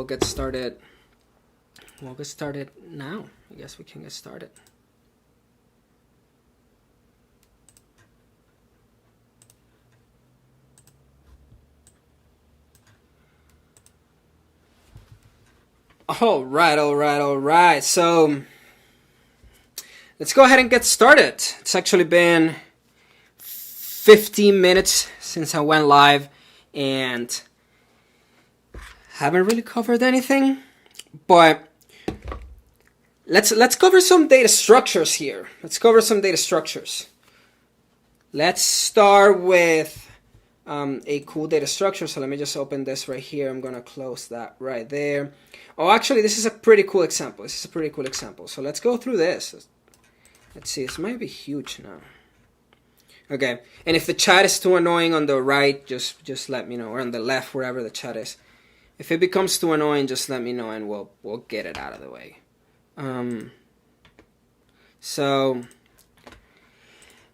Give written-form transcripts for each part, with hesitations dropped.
we'll get started. We'll get started now. I guess we can get started. All right. So let's go ahead and get started. It's actually been 15 minutes since I went live and haven't really covered anything, but let's cover some data structures here. Let's start with a cool data structure. So let me just open this right here. I'm gonna close that right there. Oh, actually, this is a pretty cool example. So let's go through this. Let's see. This might be huge now. Okay, and if the chat is too annoying on the right, just let me know, or on the left, wherever the chat is. If it becomes too annoying, just let me know, and we'll get it out of the way. So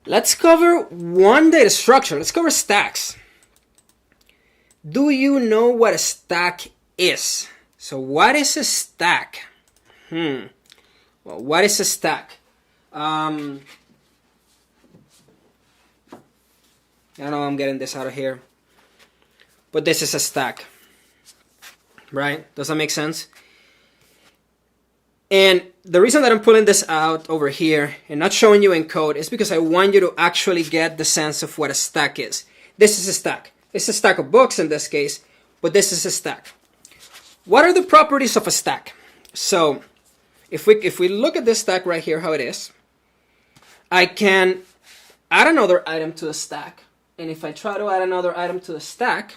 let's cover one data structure. Let's cover stacks. Do you know what a stack is? So what is a stack? Well, what is a stack? I know I'm getting this out of here, but this is a stack, right? Does that make sense? And the reason that I'm pulling this out over here and not showing you in code is because I want you to actually get the sense of what a stack is. This is a stack. It's a stack of books in this case, but this is a stack. What are the properties of a stack? So if we look at this stack right here, how it is, I can add another item to the stack. And if I try to add another item to the stack,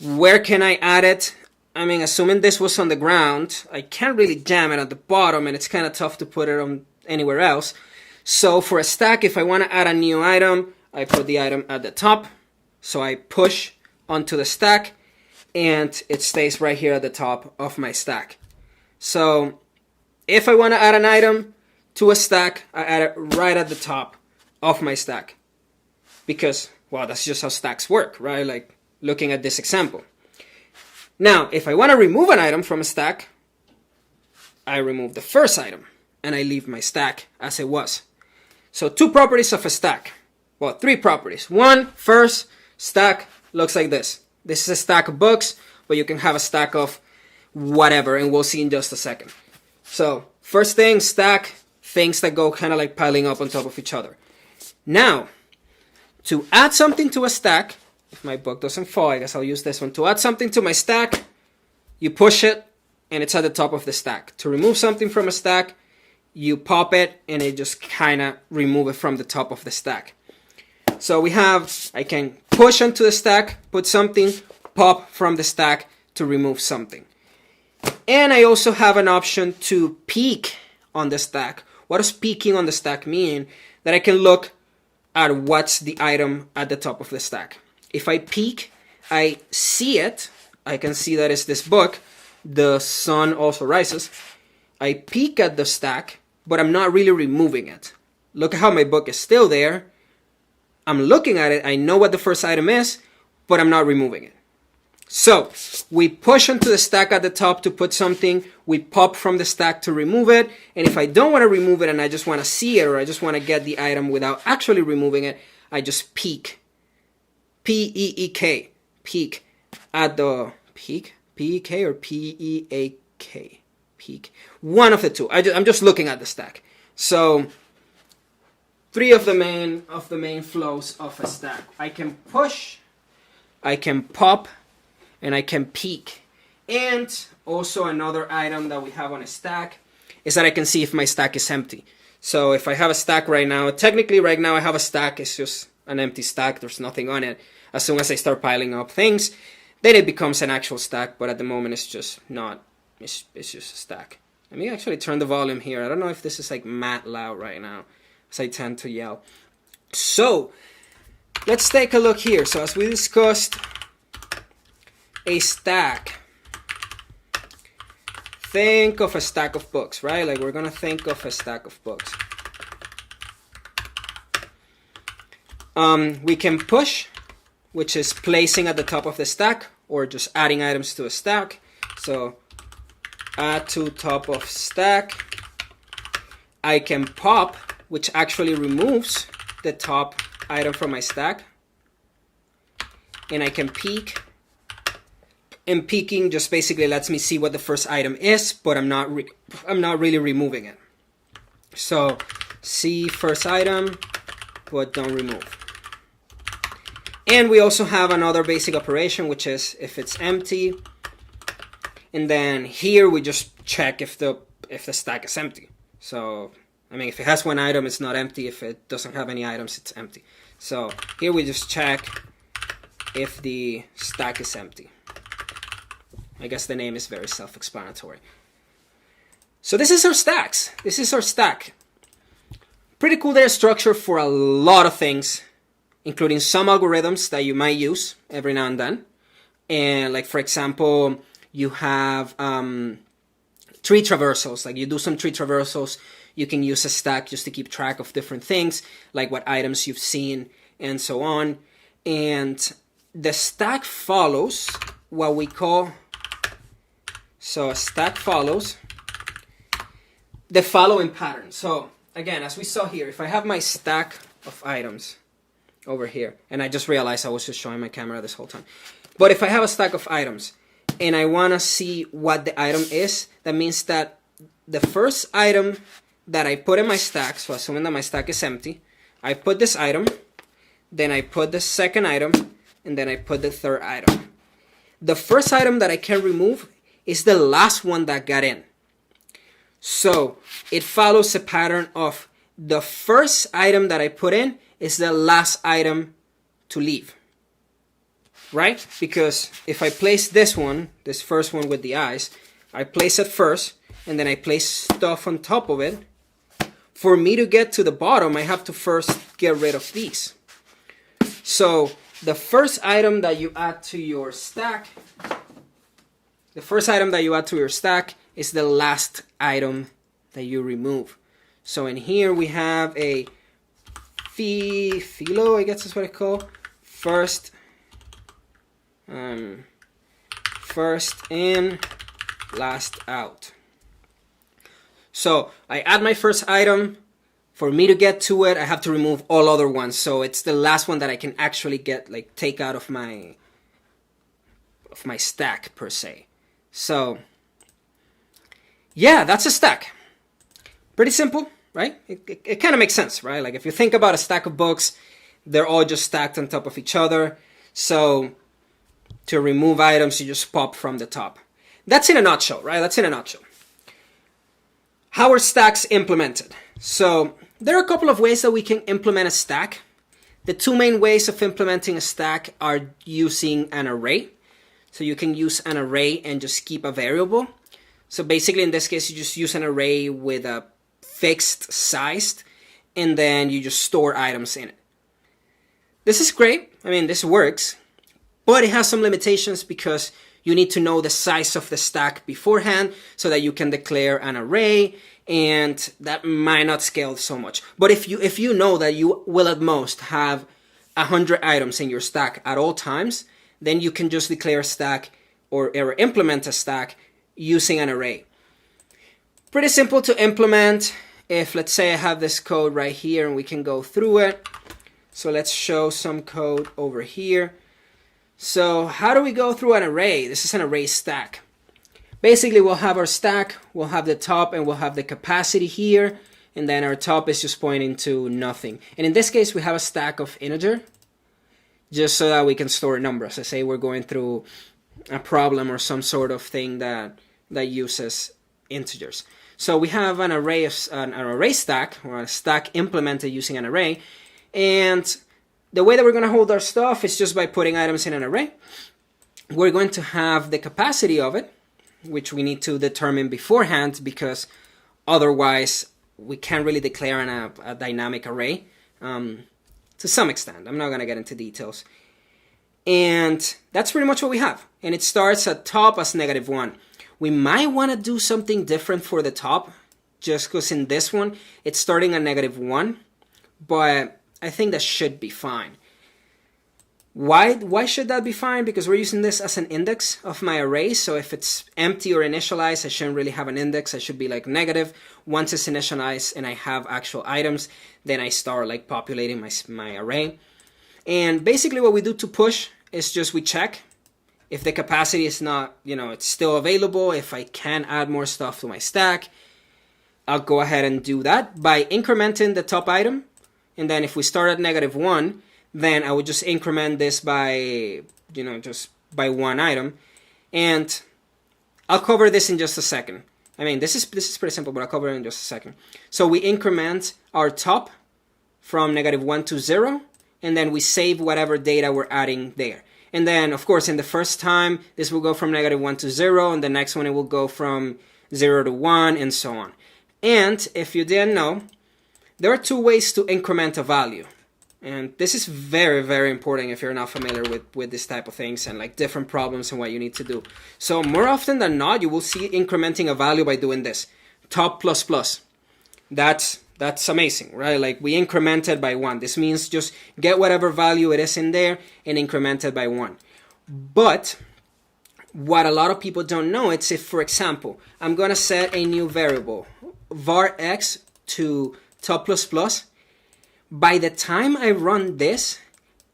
where can I add it? I mean, assuming this was on the ground, I can't really jam it at the bottom, and it's kind of tough to put it on anywhere else. So for a stack, if I want to add a new item, I put the item at the top. So I push onto the stack, and it stays right here at the top of my stack. So if I want to add an item to a stack, I add it right at the top of my stack. Because, well, that's just how stacks work, right? Like looking at this example. Now, if I want to remove an item from a stack, I remove the first item and I leave my stack as it was. So 2 properties of a stack. Well, 3 properties. 1, first, stack looks like this. This is a stack of books, but you can have a stack of whatever, and we'll see in just a second. So first thing, stack, things that go kind of like piling up on top of each other. Now, to add something to a stack, if my book doesn't fall, I guess I'll use this one. To add something to my stack, you push it, and it's at the top of the stack. To remove something from a stack, you pop it, and it just kind of remove it from the top of the stack. So we have, I can push onto the stack, put something, pop from the stack to remove something. And I also have an option to peek on the stack. What does peeking on the stack mean? That I can look at what's the item at the top of the stack. If I peek, I see it. I can see that it's this book, The Sun Also Rises. I peek at the stack, but I'm not really removing it. Look at how my book is still there. I'm looking at it. I know what the first item is, but I'm not removing it. So we push onto the stack at the top to put something. We pop from the stack to remove it. And if I don't want to remove it and I just want to see it, or I just want to get the item without actually removing it, I just peek. P-E-E-K. Peek at the peek. P-E-K or P-E-A-K. Peek. One of the two. I'm just looking at the stack. So 3 of the main flows of a stack. I can push, I can pop, and I can peek. And also another item that we have on a stack is that I can see if my stack is empty. So if I have a stack right now, technically right now I have a stack, it's just an empty stack, there's nothing on it. As soon as I start piling up things, then it becomes an actual stack, but at the moment it's just not, it's just a stack. Let me actually turn the volume here. I don't know if this is like mad loud right now, because I tend to yell. So let's take a look here. So as we discussed, a stack. Think of a stack of books, right? Like we're gonna think of a stack of books. We can push, which is placing at the top of the stack. or just adding items to a stack. So add to top of stack. I can pop, which actually removes the top item from my stack. And I can peek. And peeking just basically lets me see what the first item is, but I'm not really removing it. So see first item, but don't remove. And we also have another basic operation, which is if it's empty. And then here we just check if the stack is empty. So, I mean, if it has one item, it's not empty. If it doesn't have any items, it's empty. So here we just check if the stack is empty. I guess the name is very self-explanatory. So this is our stacks. This is our stack. Pretty cool data structure for a lot of things, including some algorithms that you might use every now and then. And like, for example, you have tree traversals. Like you do some tree traversals, you can use a stack just to keep track of different things, like what items you've seen and so on. And the stack follows what we call, so a stack follows the following pattern. So again, as we saw here, if I have my stack of items over here, and I just realized I was just showing my camera this whole time. But if I have a stack of items and I want to see what the item is, that means that the first item that I put in my stack, so assuming that my stack is empty, I put this item, then I put the second item, and then I put the third item. The first item that I can remove is the last one that got in. So it follows a pattern of the first item that I put in is the last item to leave. Right? Because if I place this one, this first one with the eyes, I place it first, and then I place stuff on top of it. For me to get to the bottom, I have to first get rid of these. So the first item that you add to your stack, is the last item that you remove. So in here we have a filo, I guess that's what I call, first in, last out. So I add my first item. For me to get to it, I have to remove all other ones. So it's the last one that I can actually get, like, take out of my stack per se. So yeah, that's a stack. Pretty simple, right? It kind of makes sense, right? Like if you think about a stack of books, they're all just stacked on top of each other. So to remove items, you just pop from the top. That's in a nutshell, right? That's in a nutshell. How are stacks implemented? So there are a couple of ways that we can implement a stack. The two main ways of implementing a stack are using an array. So you can use an array and just keep a variable. So basically in this case, you just use an array with a fixed size, and then you just store items in it. This is great. I mean, this works, but it has some limitations because you need to know the size of the stack beforehand so that you can declare an array, and that might not scale so much. But if you know that you will at most have 100 items in your stack at all times, then you can just declare a stack or implement a stack using an array. Pretty simple to implement. If let's say I have this code right here and we can go through it. So let's show some code over here. So how do we go through an array? This is an array stack. Basically we'll have our stack, we'll have the top, and we'll have the capacity here, and then our top is just pointing to nothing. And in this case we have a stack of integer, just so that we can store numbers. Let's say we're going through a problem or some sort of thing that uses integers. So we have an array stack, or a stack implemented using an array, and the way that we're going to hold our stuff is just by putting items in an array. We're going to have the capacity of it, which we need to determine beforehand, because otherwise we can't really declare a dynamic array to some extent. I'm not going to get into details. And that's pretty much what we have. And it starts at top as -1. We might want to do something different for the top, just because in this one it's starting at -1, but I think that should be fine. Why should that be fine? Because we're using this as an index of my array. So if it's empty or initialized, I shouldn't really have an index. I should be like negative. Once it's initialized and I have actual items, then I start like populating my array. And basically what we do to push is just we check if the capacity is not, it's still available. If I can add more stuff to my stack, I'll go ahead and do that by incrementing the top item. And then if we start at -1, then I would just increment this by, just by one item. And I'll cover this in just a second. I mean, this is pretty simple, but I'll cover it in just a second. So we increment our top from -1 to 0, and then we save whatever data we're adding there. And then, of course, in the first time, this will go from -1 to 0, and the next one it will go from 0 to 1, and so on. And if you didn't know, there are two ways to increment a value. And this is very, very important if you're not familiar with this type of things and like different problems and what you need to do. So more often than not, you will see incrementing a value by doing this. Top plus plus. That's amazing, right? Like we incremented by 1. This means just get whatever value it is in there and increment it by 1. But what a lot of people don't know, it's if, for example, I'm going to set a new variable, var x to top plus plus. By the time I run this,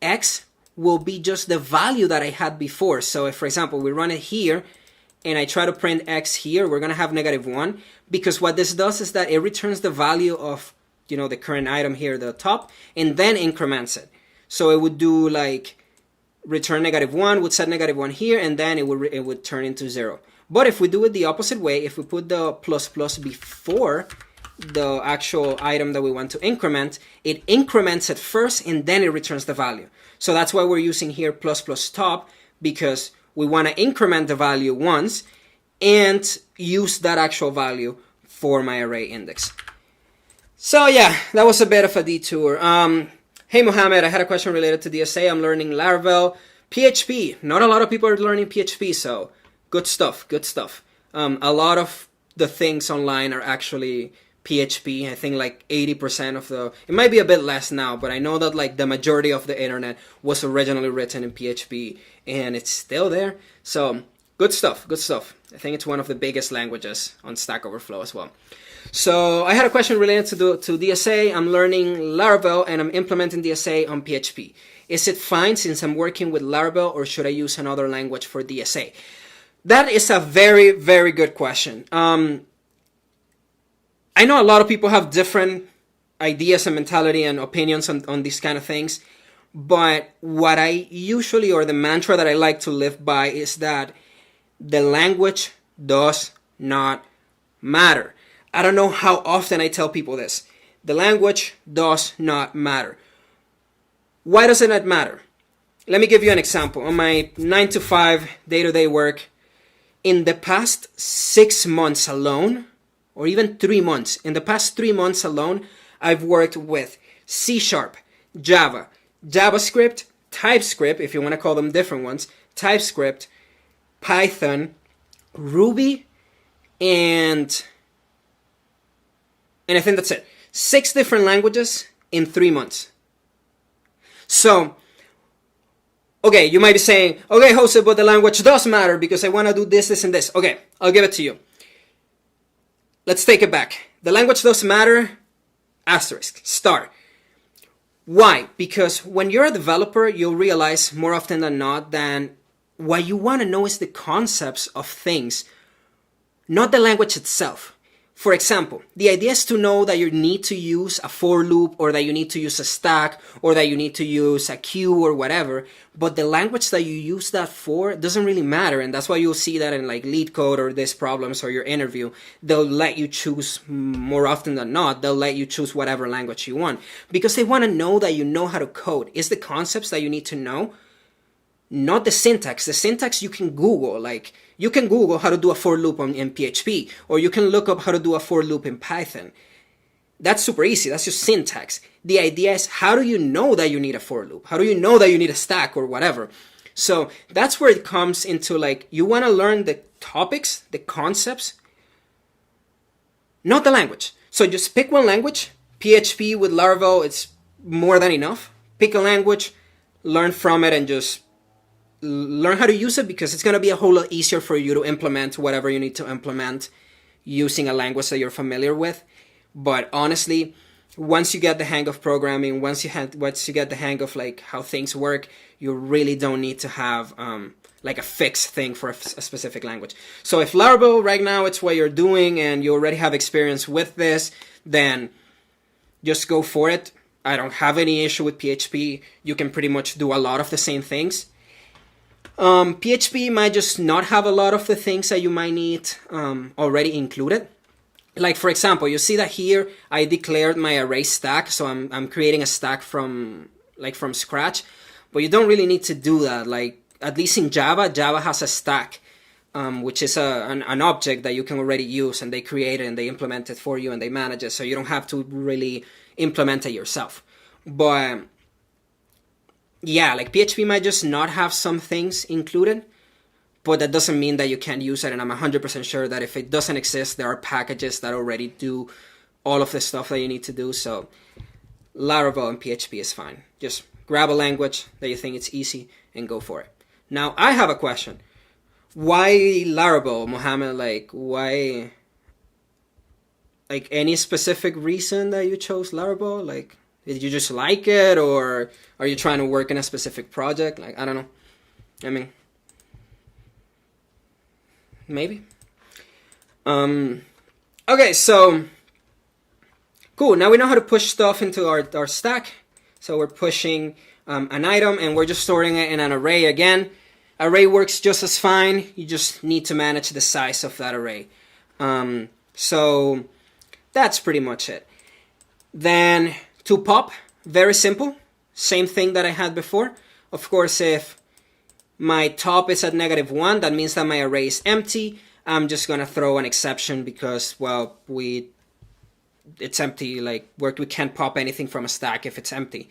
x will be just the value that I had before. So if, for example, we run it here and I try to print x here, we're going to have -1, because what this does is that it returns the value of, the current item here, the top, and then increments it. So it would do like return -1, would set -1 here, and then it would turn into 0. But if we do it the opposite way, if we put the plus plus before the actual item that we want to increment, it increments it first and then it returns the value. So that's why we're using here plus plus top, because we want to increment the value once and use that actual value for my array index. So yeah, that was a bit of a detour. Hey Mohammed, I had a question related to DSA. I'm learning Laravel, PHP. Not a lot of people are learning PHP, so good stuff, good stuff. A lot of the things online are actually PHP. I think like 80% of it might be a bit less now, but I know that like the majority of the internet was originally written in PHP and it's still there. So good stuff, good stuff. I think it's one of the biggest languages on Stack Overflow as well. So I had a question related to DSA. I'm learning Laravel and I'm implementing DSA on PHP. Is it fine since I'm working with Laravel, or should I use another language for DSA? That is a very, very good question. I know a lot of people have different ideas and mentality and opinions on these kind of things, but what I usually, or the mantra that I like to live by, is that the language does not matter. I don't know how often I tell people this. The language does not matter. Why does it not matter? Let me give you an example. On my 9-to-5 day-to-day work, in the past 6 months alone, or even 3 months. In the past 3 months alone, I've worked with C#, Java, JavaScript, TypeScript, if you want to call them different ones, TypeScript, Python, Ruby, and I think that's it. 6 different languages in 3 months. So, okay, you might be saying, okay, Jose, but the language does matter because I want to do this, this, and this. Okay, I'll give it to you. Let's take it back. The language does matter, asterisk, star. Why? Because when you're a developer, you'll realize more often than not that what you want to know is the concepts of things, not the language itself. For example, the idea is to know that you need to use a for loop, or that you need to use a stack, or that you need to use a queue or whatever, but the language that you use that for doesn't really matter. And that's why you'll see that in like lead code or these problems or your interview, they'll let you choose, more often than not, they'll let you choose whatever language you want, because they want to know that you know how to code. It's the concepts that you need to know, not the syntax. The syntax you can Google, like you can Google how to do a for loop in PHP, or you can look up how to do a for loop in Python. That's super easy. That's just syntax. The idea is, how do you know that you need a for loop? How do you know that you need a stack or whatever? So that's where it comes into, like, you want to learn the topics, the concepts, not the language. So just pick one language. PHP with Laravel, it's more than enough. Pick a language, learn from it and just learn how to use it, because it's going to be a whole lot easier for you to implement whatever you need to implement using a language that you're familiar with. But honestly, once you get the hang of programming, once you get the hang of like how things work, you really don't need to have like a fixed thing for a specific language. So if Laravel right now it's what you're doing and you already have experience with this, then just go for it. I don't have any issue with PHP. You can pretty much do a lot of the same things. PHP might just not have a lot of the things that you might need already included. Like for example, you see that here I declared my array stack, so I'm creating a stack from scratch. But you don't really need to do that. Like at least in Java has a stack, which is an object that you can already use, and they create it and they implement it for you and they manage it, so you don't have to really implement it yourself. But yeah, like PHP might just not have some things included, but that doesn't mean that you can't use it. And I'm 100% sure that if it doesn't exist, there are packages that already do all of the stuff that you need to do. So Laravel and PHP is fine. Just grab a language that you think it's easy and go for it. Now, I have a question. Why Laravel, Mohammed? Like, why? Like, any specific reason that you chose Laravel? Like, did you just like it, or are you trying to work in a specific project? Like, I don't know. I mean, maybe. Okay, so cool. Now we know how to push stuff into our stack. So we're pushing an item, and we're just storing it in an array again. Array works just as fine. You just need to manage the size of that array. So that's pretty much it. Then to pop, very simple. Same thing that I had before. Of course, if my top is at -1, that means that my array is empty. I'm just gonna throw an exception because, well, it's empty. Like we can't pop anything from a stack if it's empty.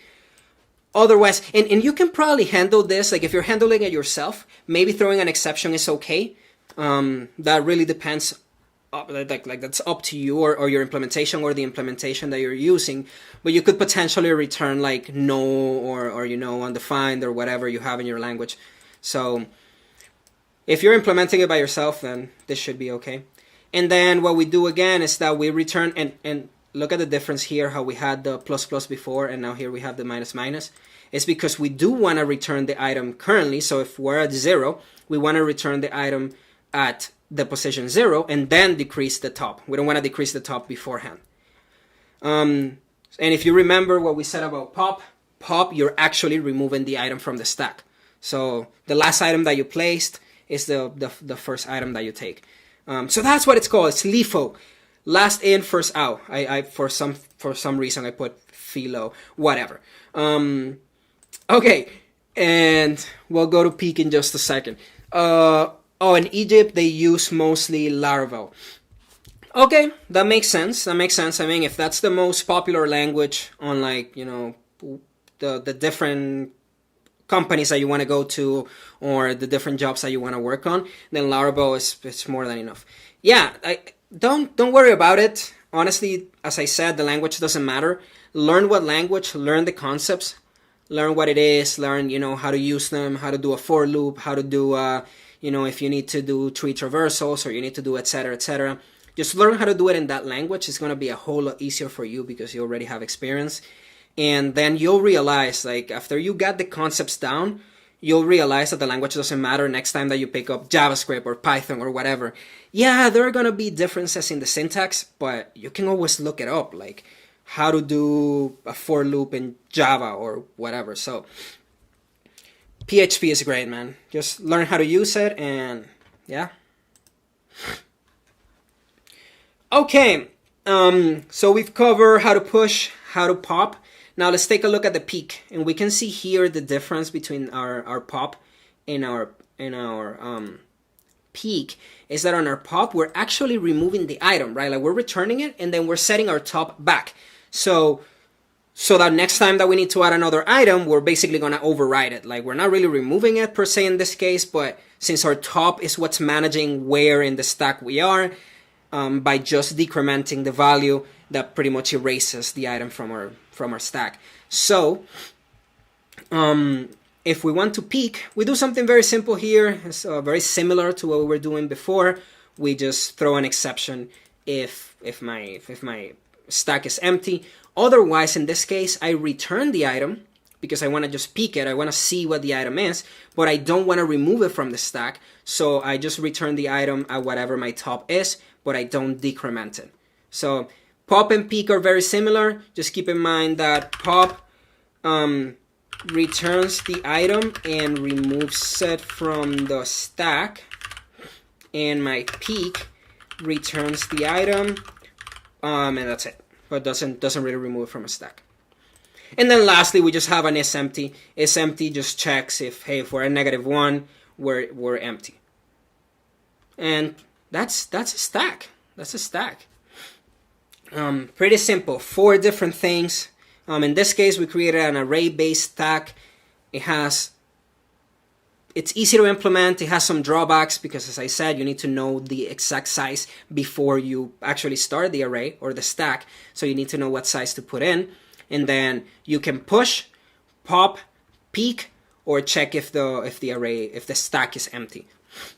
Otherwise, and you can probably handle this, like if you're handling it yourself, maybe throwing an exception is okay. That really depends, like that's up to you or your implementation or the implementation that you're using. But you could potentially return like no or undefined or whatever you have in your language. So if you're implementing it by yourself, then this should be okay. And then what we do again is that we return, and look at the difference here, how we had the plus plus before, and now here we have the minus minus. It's because we do want to return the item currently. So if we're at 0, we want to return the item at the position 0 and then decrease the top. We don't want to decrease the top beforehand. And if you remember what we said about pop, you're actually removing the item from the stack. So the last item that you placed is the first item that you take. So that's what it's called. It's LIFO. Last in, first out. I for some reason I put philo, whatever. Okay, and we'll go to Peak in just a second. In Egypt they use mostly Laravel. Okay, that makes sense. I mean, if that's the most popular language on the different companies that you want to go to or the different jobs that you want to work on, then Laravel is more than enough. Yeah, don't worry about it. Honestly, as I said, the language doesn't matter. Learn what language, learn the concepts, learn what it is, learn how to use them, how to do a for loop, how to do if you need to do tree traversals or you need to do etc. etc. Just learn how to do it in that language. It's going to be a whole lot easier for you because you already have experience. And then you'll realize, like, after you got the concepts down, you'll realize that the language doesn't matter next time that you pick up JavaScript or Python or whatever. Yeah, there are going to be differences in the syntax, but you can always look it up, like how to do a for loop in Java or whatever. So PHP is great, man. Just learn how to use it, and yeah. Okay, so we've covered how to push, how to pop. Now let's take a look at the peak, and we can see here the difference between our pop and our peak is that on our pop we're actually removing the item, right? Like we're returning it and then we're setting our top back. So that next time that we need to add another item, we're basically gonna override it. Like we're not really removing it per se in this case, but since our top is what's managing where in the stack we are, by just decrementing the value, that pretty much erases the item from our stack. So if we want to peek, we do something very simple here. It's very similar to what we were doing before. We just throw an exception if my stack is empty. Otherwise, in this case, I return the item because I want to just peek it. I want to see what the item is, but I don't want to remove it from the stack. So I just return the item at whatever my top is, but I don't decrement it. So pop and peek are very similar. Just keep in mind that pop returns the item and removes it from the stack, and my peek returns the item, and that's it. But doesn't really remove it from a stack. And then lastly, we just have an isEmpty. isEmpty just checks if, hey, if we're at -1, we're empty. And that's a stack. That's a stack. Pretty simple. 4 different things. In this case, we created an array-based stack. It's easy to implement. It has some drawbacks because, as I said, you need to know the exact size before you actually start the array or the stack. So you need to know what size to put in. And then you can push, pop, peek, or check if the stack is empty,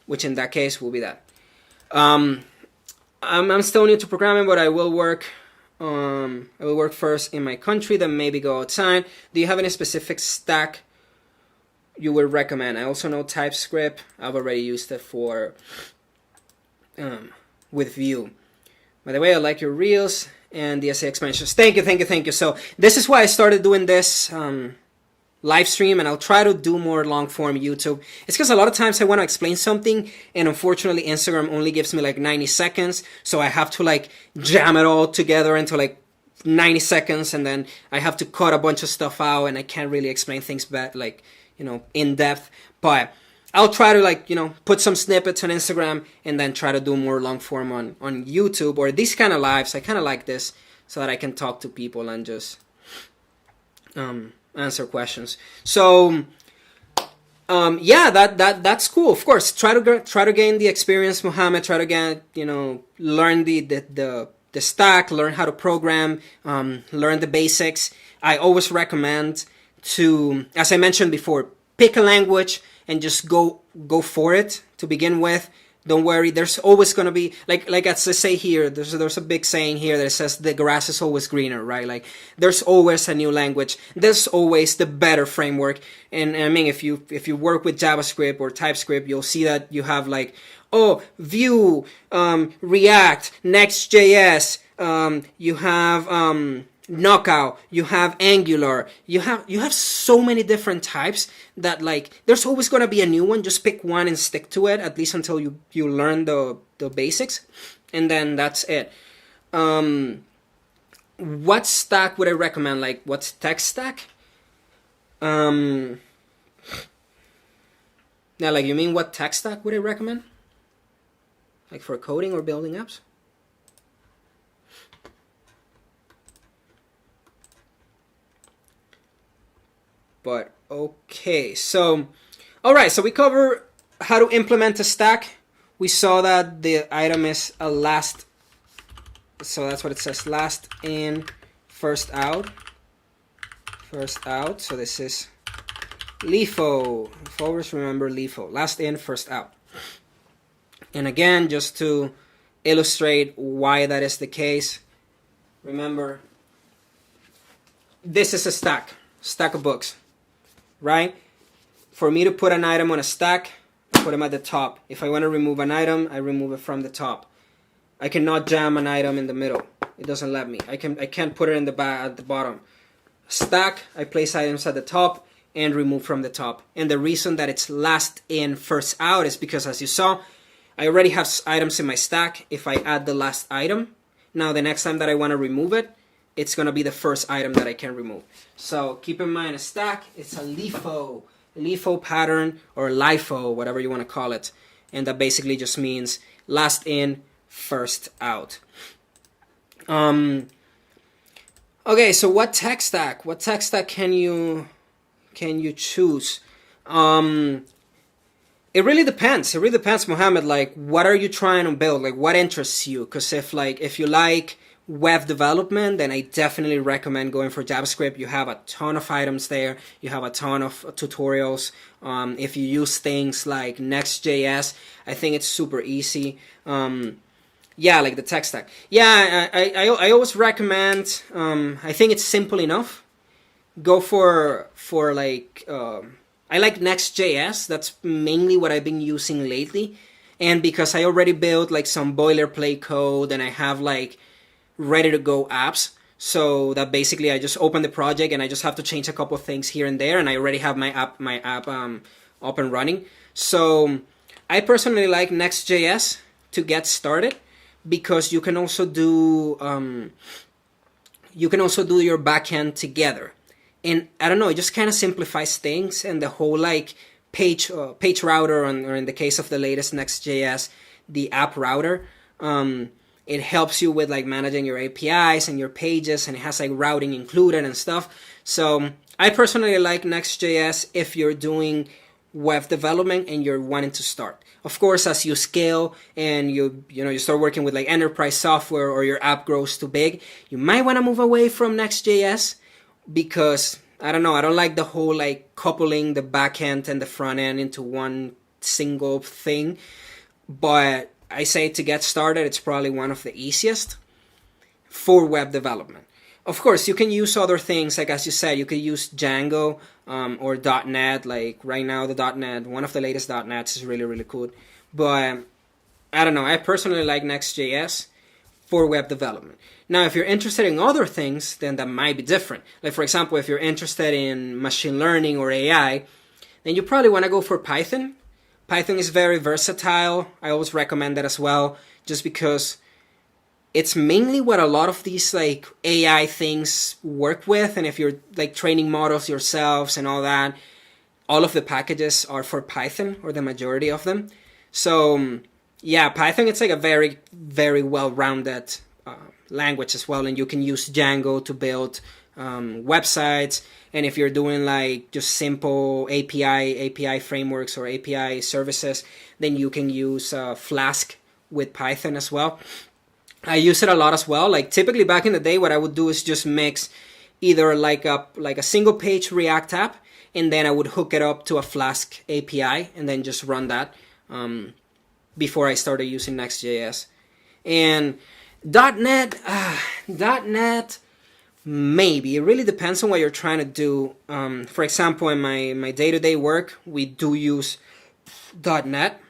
which in that case will be that. I'm still new to programming, but I will work first in my country, then maybe go outside. Do you have any specific stack you would recommend? I also know TypeScript. I've already used it for with Vue. By the way, I like your reels and the essay expansions. Thank you. So this is why I started doing this live stream, and I'll try to do more long form YouTube. It's because a lot of times I want to explain something, and unfortunately Instagram only gives me like 90 seconds, so I have to like jam it all together into like 90 seconds, and then I have to cut a bunch of stuff out, and I can't really explain things like, in depth. But I'll try to put some snippets on Instagram and then try to do more long form on YouTube or these kind of lives. I kind of like this so that I can talk to people and just answer questions. So yeah, that's cool. Of course, try to gain the experience, Mohammed. Try to get learn the stack, learn how to program, learn the basics. I always recommend to, as I mentioned before, pick a language and just go for it to begin with. Don't worry, there's always going to be, like as I say here, there's a big saying here that says the grass is always greener, right? Like there's always a new language. There's always the better framework. And I mean, if you work with JavaScript or TypeScript, you'll see that you have Vue, React, Next.js, you have Knockout, you have Angular, you have so many different types that there's always going to be a new one. Just pick one and stick to it, at least until you learn the basics, and then that's it. What stack would I recommend? What's tech stack? Now, you mean what tech stack would I recommend? For coding or building apps? But okay, so alright, so we cover how to implement a stack. We saw that the item is a last, so that's what it says, last in, first out. So this is LIFO. Always remember LIFO, last in, first out. And again, just to illustrate why that is the case, remember, this is a stack of books. Right? For me to put an item on a stack, I put them at the top. If I want to remove an item, I remove it from the top. I cannot jam an item in the middle. It doesn't let me. I can't put it in at the bottom. Stack, I place items at the top and remove from the top. And the reason that it's last in, first out is because, as you saw, I already have items in my stack. If I add the last item, now the next time that I want to remove it, it's going to be the first item that I can remove. So keep in mind, a stack, it's a LIFO pattern, or LIFO, whatever you want to call it. And that basically just means last in, first out. Okay, so what tech stack? What tech stack can you choose? It really depends. Mohammed. What are you trying to build? What interests you? Because if you like web development, then I definitely recommend going for JavaScript. You have a ton of items there. You have a ton of tutorials. If you use things like Next.js, I think it's super easy. Yeah, like the tech stack. Yeah, I always recommend. I think it's simple enough. Go for like I like Next.js. That's mainly what I've been using lately. And because I already built like some boilerplate code and I have like ready to go apps, so that basically I just open the project and I just have to change a couple of things here and there, and I already have my app up and running. So I personally like Next.js to get started because you can also do your backend together. And I don't know, it just kind of simplifies things, and the whole like page router, or in the case of the latest Next.js, the app router. It helps you with like managing your APIs and your pages, and it has like routing included and stuff. So I personally like Next.js if you're doing web development and you're wanting to start. Of course, as you scale and you start working with like enterprise software, or your app grows too big, you might want to move away from Next.js, because I don't know, I don't like the whole like coupling the backend and the front end into one single thing. But I say to get started, it's probably one of the easiest for web development. Of course, you can use other things, like as you said, you could use Django or .NET. Like right now, the .NET, one of the latest .NETs is really, really cool. But I don't know, I personally like Next.js for web development. Now, if you're interested in other things, then that might be different. Like for example, if you're interested in machine learning or AI, then you probably want to go for Python. Python is very versatile. I always recommend that as well, just because it's mainly what a lot of these like AI things work with. And if you're like training models yourselves and all that, all of the packages are for Python, or the majority of them. So yeah, Python, it's like a very, very well-rounded language as well. And you can use Django to build websites. And if you're doing like just simple API frameworks or API services, then you can use Flask with Python as well. I use it a lot as well. Like typically back in the day, what I would do is just mix either like a single page React app, and then I would hook it up to a Flask API and then just run that before I started using Next.js. And .NET, maybe. It really depends on what you're trying to do. For example, in my day-to-day work, we do use .NET.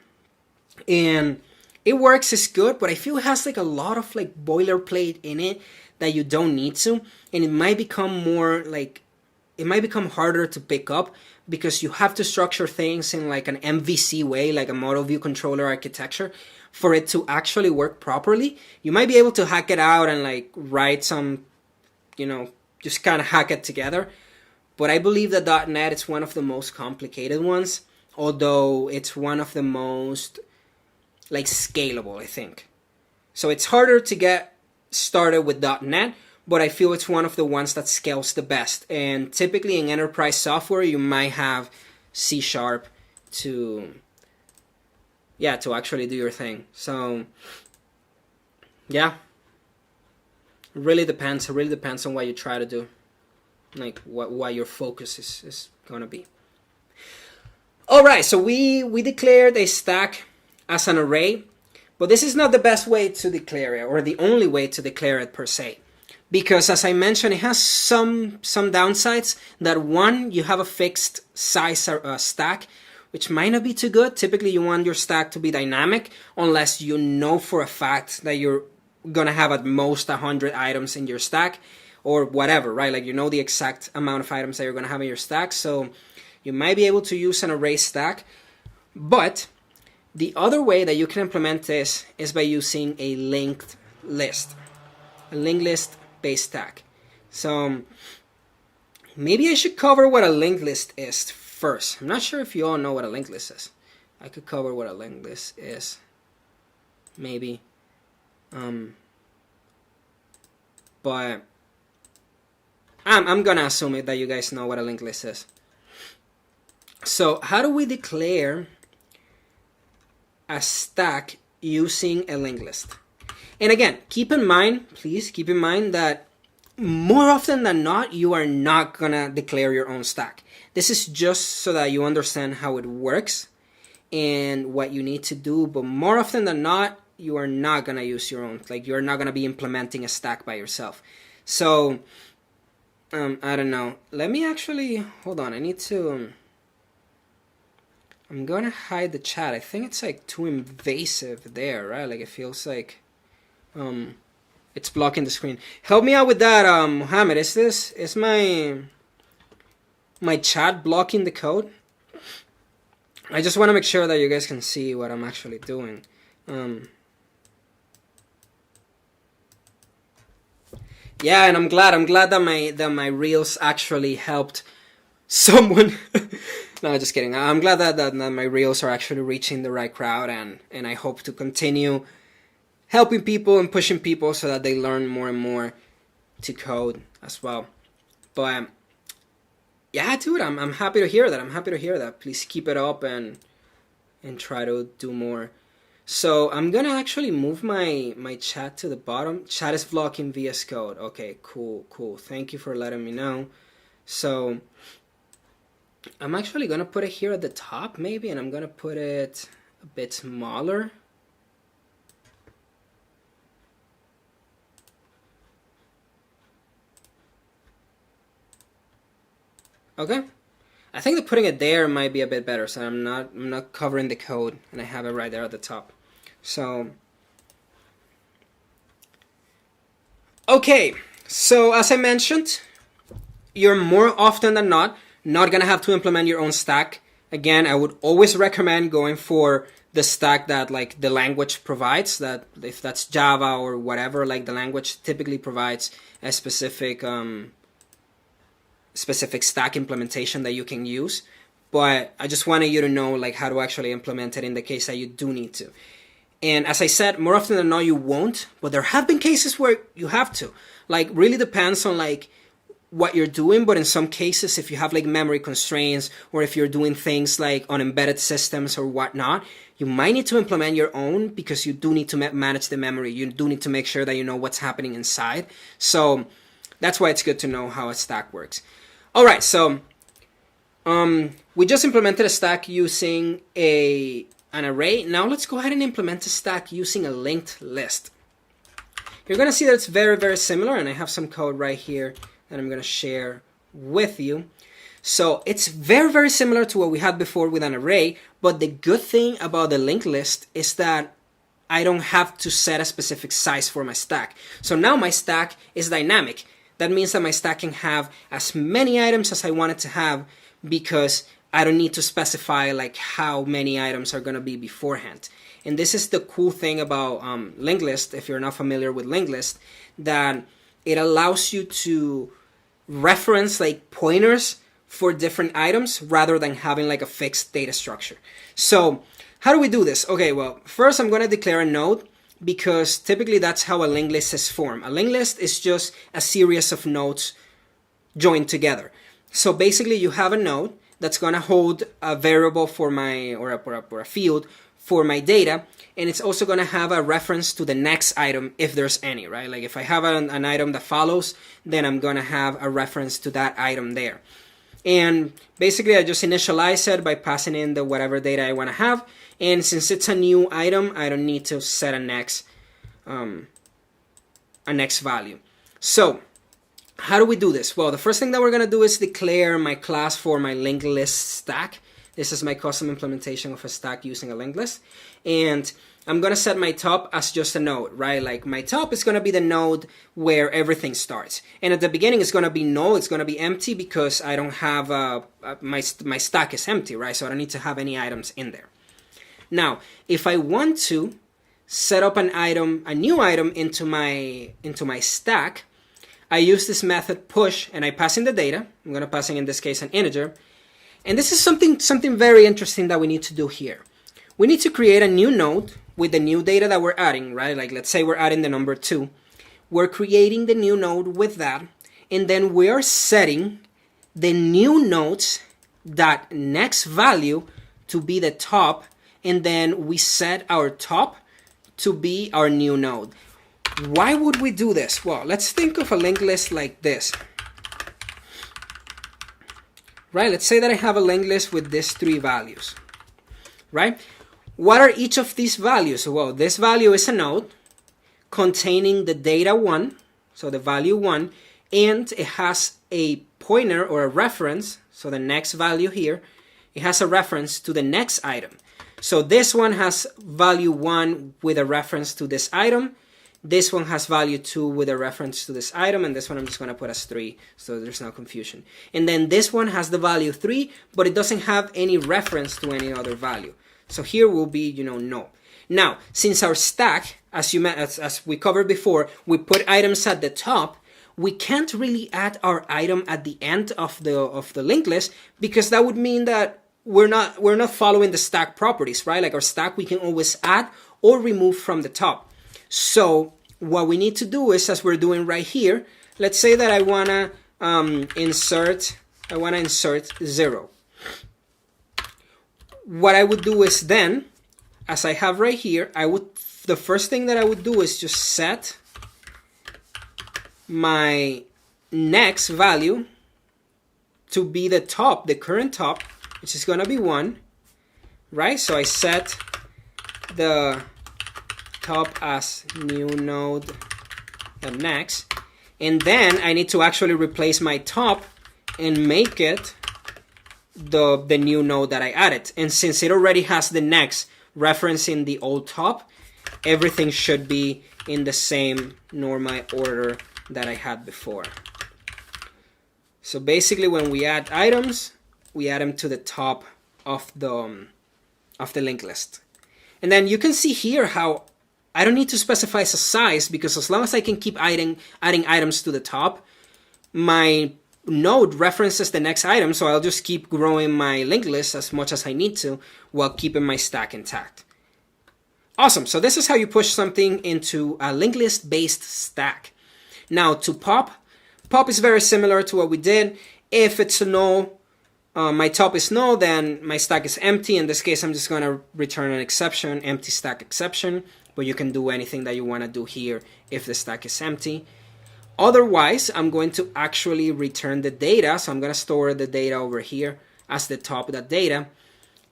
And it works, it's good, but I feel it has like a lot of like boilerplate in it that you don't need to. And it might become harder to pick up, because you have to structure things in like an MVC way, like a model view controller architecture, for it to actually work properly. You might be able to hack it out and like write some, just kind of hack it together. But I believe that .NET is one of the most complicated ones, although it's one of the most like scalable, I think. So it's harder to get started with .NET, but I feel it's one of the ones that scales the best. And typically in enterprise software, you might have C# to actually do your thing. So yeah, it really depends. It really depends on what you try to do, like what your focus is gonna be. All right, so we declared a stack as an array, but this is not the best way to declare it, or the only way to declare it per se, because as I mentioned, it has some downsides. That one, you have a fixed size stack, which might not be too good. Typically, you want your stack to be dynamic, unless you know for a fact that you're gonna have at most 100 items in your stack, or whatever, right? Like the exact amount of items that you're gonna have in your stack, so you might be able to use an array stack. But the other way that you can implement this is by using a linked list based stack. So maybe I should cover what a linked list is first. I'm not sure if you all know what a linked list is. I could cover what a linked list is, maybe. But I'm gonna assume it that you guys know what a linked list is. So how do we declare a stack using a linked list? And again, keep in mind, please keep in mind that more often than not, you are not gonna declare your own stack. This is just so that you understand how it works and what you need to do, but more often than not, you are not gonna use your own, like you're not gonna be implementing a stack by yourself. So, I don't know. Let me actually, hold on, I need to, I'm gonna hide the chat. I think it's like too invasive there, right? Like it feels like, it's blocking the screen. Help me out with that, Mohammed. Is my chat blocking the code? I just want to make sure that you guys can see what I'm actually doing. Yeah, and I'm glad that my reels actually helped someone. No, just kidding. I'm glad that my reels are actually reaching the right crowd, and I hope to continue helping people and pushing people so that they learn more and more to code as well. But yeah, dude, I'm happy to hear that. I'm happy to hear that. Please keep it up and try to do more. So I'm gonna actually move my chat to the bottom. Chat is blocking VS Code. Okay, cool. Thank you for letting me know. So I'm actually gonna put it here at the top maybe, and I'm gonna put it a bit smaller. Okay, I think that putting it there might be a bit better, so I'm not covering the code, and I have it right there at the top. So, okay, so as I mentioned, you're more often than not gonna have to implement your own stack. Again, I would always recommend going for the stack that like the language provides. That if that's Java or whatever, like the language typically provides a specific stack implementation that you can use. But I just wanted you to know like how to actually implement it in the case that you do need to. And as I said, more often than not you won't, but there have been cases where you have to. Like really depends on like what you're doing, but in some cases if you have like memory constraints or if you're doing things like on embedded systems or whatnot, you might need to implement your own because you do need to manage the memory. You do need to make sure that you know what's happening inside. So that's why it's good to know how a stack works. All right, so we just implemented a stack using an array. Now let's go ahead and implement a stack using a linked list. You're going to see that it's very, very similar, and I have some code right here that I'm going to share with you. So it's very, very similar to what we had before with an array, but the good thing about the linked list is that I don't have to set a specific size for my stack. So now my stack is dynamic. That means that my stack can have as many items as I want it to have because I don't need to specify like how many items are going to be beforehand. And this is the cool thing about linked list, if you're not familiar with linked list, that it allows you to reference like pointers for different items rather than having like a fixed data structure. So how do we do this? Okay, well, first I'm going to declare a node because typically that's how a linked list is formed. A linked list is just a series of nodes joined together. So basically you have a node that's going to hold a variable for my, or a field for my data, and it's also going to have a reference to the next item if there's any, right? Like if I have an item that follows, then I'm going to have a reference to that item there. And basically I just initialize it by passing in the whatever data I want to have, and since it's a new item, I don't need to set a next value. So how do we do this? Well, the first thing that we're going to do is declare my class for my linked list stack. This is my custom implementation of a stack using a linked list. And I'm going to set my top as just a node, right? Like my top is going to be the node where everything starts. And at the beginning, it's going to be null. It's going to be empty because I don't have, my stack is empty, right? So I don't need to have any items in there. Now, if I want to set up an item, a new item into my stack, I use this method push and I pass in the data. I'm going to pass in this case, an integer. And this is something very interesting that we need to do here. We need to create a new node with the new data that we're adding, right? Like let's say we're adding the number 2. We're creating the new node with that. And then we are setting the new node's dot next value to be the top. And then we set our top to be our new node. Why would we do this? Well, let's think of a linked list like this. Right, let's say that I have a linked list with these 3 values. Right? What are each of these values? Well, this value is a node containing the data 1, so the value 1, and it has a pointer or a reference, so the next value here, it has a reference to the next item. So this one has value 1 with a reference to this item. This one has value 2 with a reference to this item, and this one I'm just going to put as 3 so there's no confusion. And then this one has the value 3, but it doesn't have any reference to any other value. So here will be, no. Now, since our stack, as we covered before, we put items at the top, we can't really add our item at the end of the linked list, because that would mean that we're not following the stack properties, right? Like our stack, we can always add or remove from the top. So what we need to do is, as we're doing right here, let's say that I wanna insert 0. What I would do is then, as I have right here, the first thing that I would do is just set my next value to be the top, the current top, which is going to be 1, right? So I set the top as new node and next, and then I need to actually replace my top and make it the new node that I added. And since it already has the next referencing the old top, everything should be in the same normal order that I had before. So basically, when we add items, we add them to the top of the linked list. And then you can see here how I don't need to specify a size, because as long as I can keep adding items to the top, my node references the next item, so I'll just keep growing my linked list as much as I need to while keeping my stack intact. Awesome, so this is how you push something into a linked list based stack. Now to pop is very similar to what we did. If it's a null, my top is null, then my stack is empty. In this case, I'm just going to return an exception, empty stack exception, but you can do anything that you want to do here if the stack is empty. Otherwise, I'm going to actually return the data. So I'm going to store the data over here as the top of that data.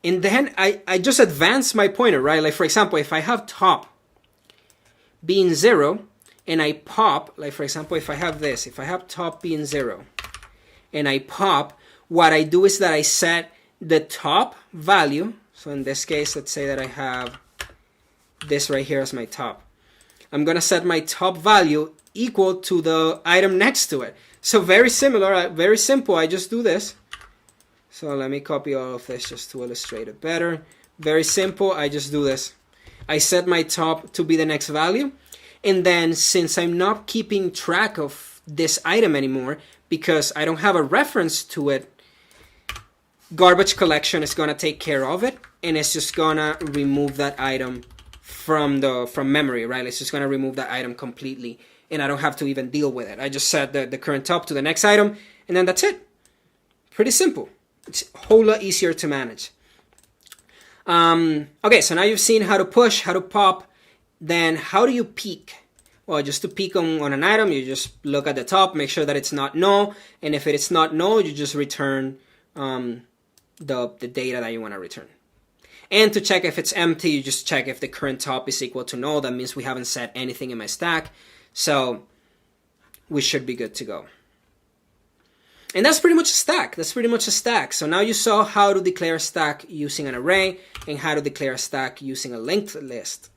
And then I just advance my pointer, right? Like for example, if I have top being 0 and I pop, like for example, if I have this, if I have top being 0 and I pop, what I do is that I set the top value. So in this case, let's say that I have this right here as my top. I'm going to set my top value equal to the item next to it. So very similar, very simple. I just do this. So let me copy all of this just to illustrate it better. Very simple. I just do this. I set my top to be the next value. And then since I'm not keeping track of this item anymore, because I don't have a reference to it, garbage collection is going to take care of it. And it's just going to remove that item from memory, right? It's just going to remove that item completely. And I don't have to even deal with it. I just set the current top to the next item, and then that's it. Pretty simple. It's a whole lot easier to manage. Okay, so now you've seen how to push, how to pop. Then how do you peek? Well, just to peek on an item, you just look at the top, make sure that it's not null. And if it's not null, you just return the data that you want to return. And to check if it's empty, you just check if the current top is equal to null. That means we haven't set anything in my stack. So we should be good to go. And that's pretty much a stack. That's pretty much a stack. So now you saw how to declare a stack using an array and how to declare a stack using a linked list,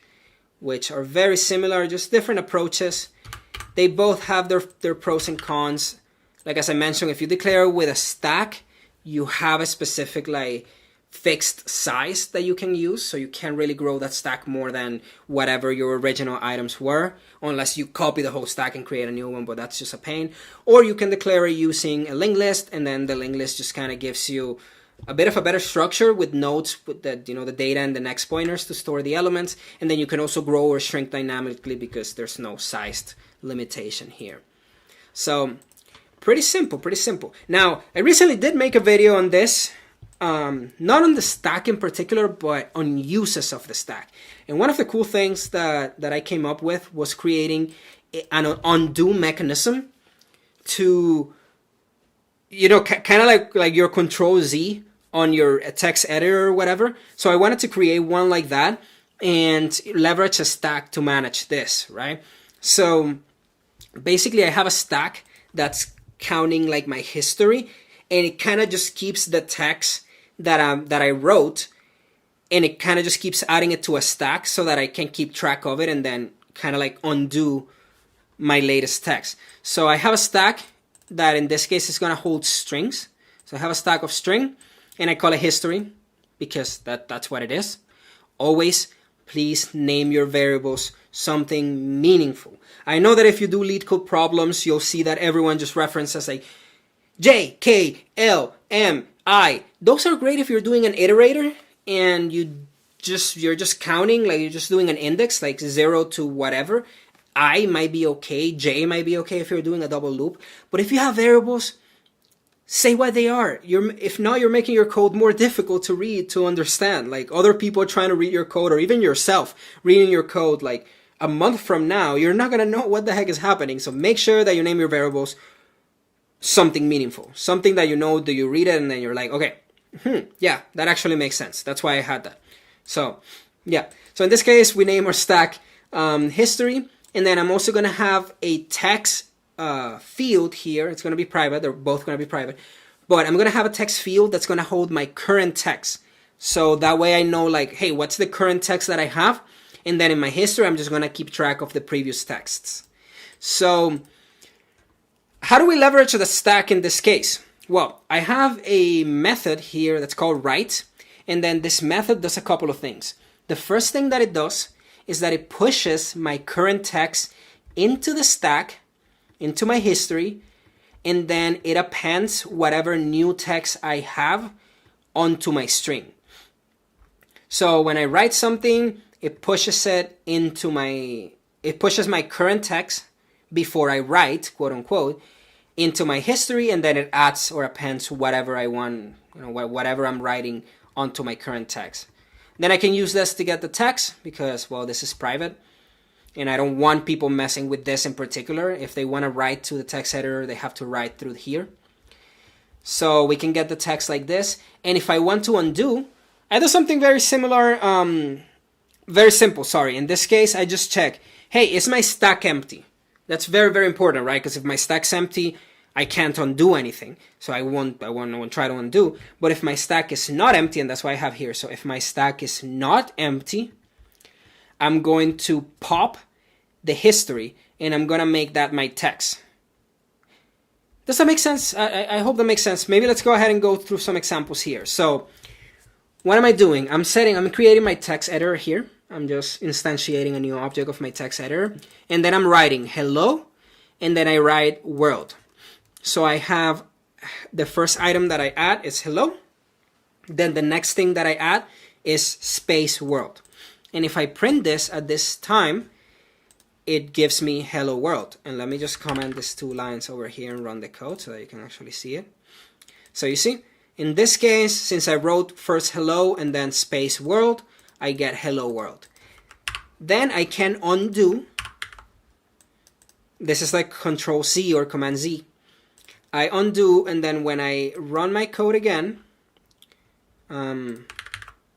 which are very similar, just different approaches. They both have their pros and cons. Like as I mentioned, if you declare with a stack, you have a specific fixed size that you can use, so you can't really grow that stack more than whatever your original items were, unless you copy the whole stack and create a new one, but that's just a pain. Or you can declare it using a linked list, and then the linked list just kind of gives you a bit of a better structure with nodes with the data and the next pointers to store the elements, and then you can also grow or shrink dynamically because there's no sized limitation here. So pretty simple, pretty simple. Now I recently did make a video on this. not on the stack in particular, but on uses of the stack. And one of the cool things that I came up with was creating an undo mechanism to, you know, kind of like your Control Z on your text editor or whatever. So I wanted to create one like that and leverage a stack to manage this, right? So basically I have a stack that's counting like my history, and it kind of just keeps the text that I wrote, and it kind of just keeps adding it to a stack so that I can keep track of it and then kind of like undo my latest text. So I have a stack that in this case is going to hold strings. So I have a stack of string, and I call it history because that's what it is. Always, please name your variables something meaningful. I know that if you do lead code problems, you'll see that everyone just references like J, K, L, M, I. Those are great if you're doing an iterator and you're just counting, like you're just doing an index, like 0 to whatever. I might be okay, J might be okay if you're doing a double loop. But if you have variables, say what they are. If not, you're making your code more difficult to read, to understand. Like other people are trying to read your code, or even yourself reading your code like a month from now, you're not going to know what the heck is happening. So make sure that you name your variables something meaningful, something that you know, that you read it and then you're like, okay, yeah, that actually makes sense. That's why I had that. So yeah, so in this case, we name our stack history, and then I'm also going to have a text field here. It's going to be private. They're both going to be private, but I'm going to have a text field that's going to hold my current text. So that way I know like, hey, what's the current text that I have? And then in my history, I'm just going to keep track of the previous texts. So how do we leverage the stack in this case? Well, I have a method here that's called write, and then this method does a couple of things. The first thing that it does is that it pushes my current text into the stack, into my history, and then it appends whatever new text I have onto my string. So when I write something, it pushes my current text before I write, quote unquote, into my history, and then it adds or appends whatever I want, you know, whatever I'm writing onto my current text. Then I can use this to get the text because, well, this is private, and I don't want people messing with this in particular. If they want to write to the text editor, they have to write through here. So we can get the text like this, and if I want to undo, I do something very similar, very simple, sorry. In this case, I just check, hey, is my stack empty? That's very, very important, right? Because if my stack's empty, I can't undo anything. So I won't try to undo. But if my stack is not empty, and that's why I have here. So if my stack is not empty, I'm going to pop the history, and I'm going to make that my text. Does that make sense? I hope that makes sense. Maybe let's go ahead and go through some examples here. So what am I doing? I'm creating my text editor here. I'm just instantiating a new object of my text editor. And then I'm writing hello, and then I write world. So I have the first item that I add is hello. Then the next thing that I add is space world. And if I print this at this time, it gives me hello world. And let me just comment these two lines over here and run the code so that you can actually see it. So you see, in this case, since I wrote first hello and then space world, I get hello world. Then I can undo. This is like Control Z or Command Z. I undo, and then when I run my code again, I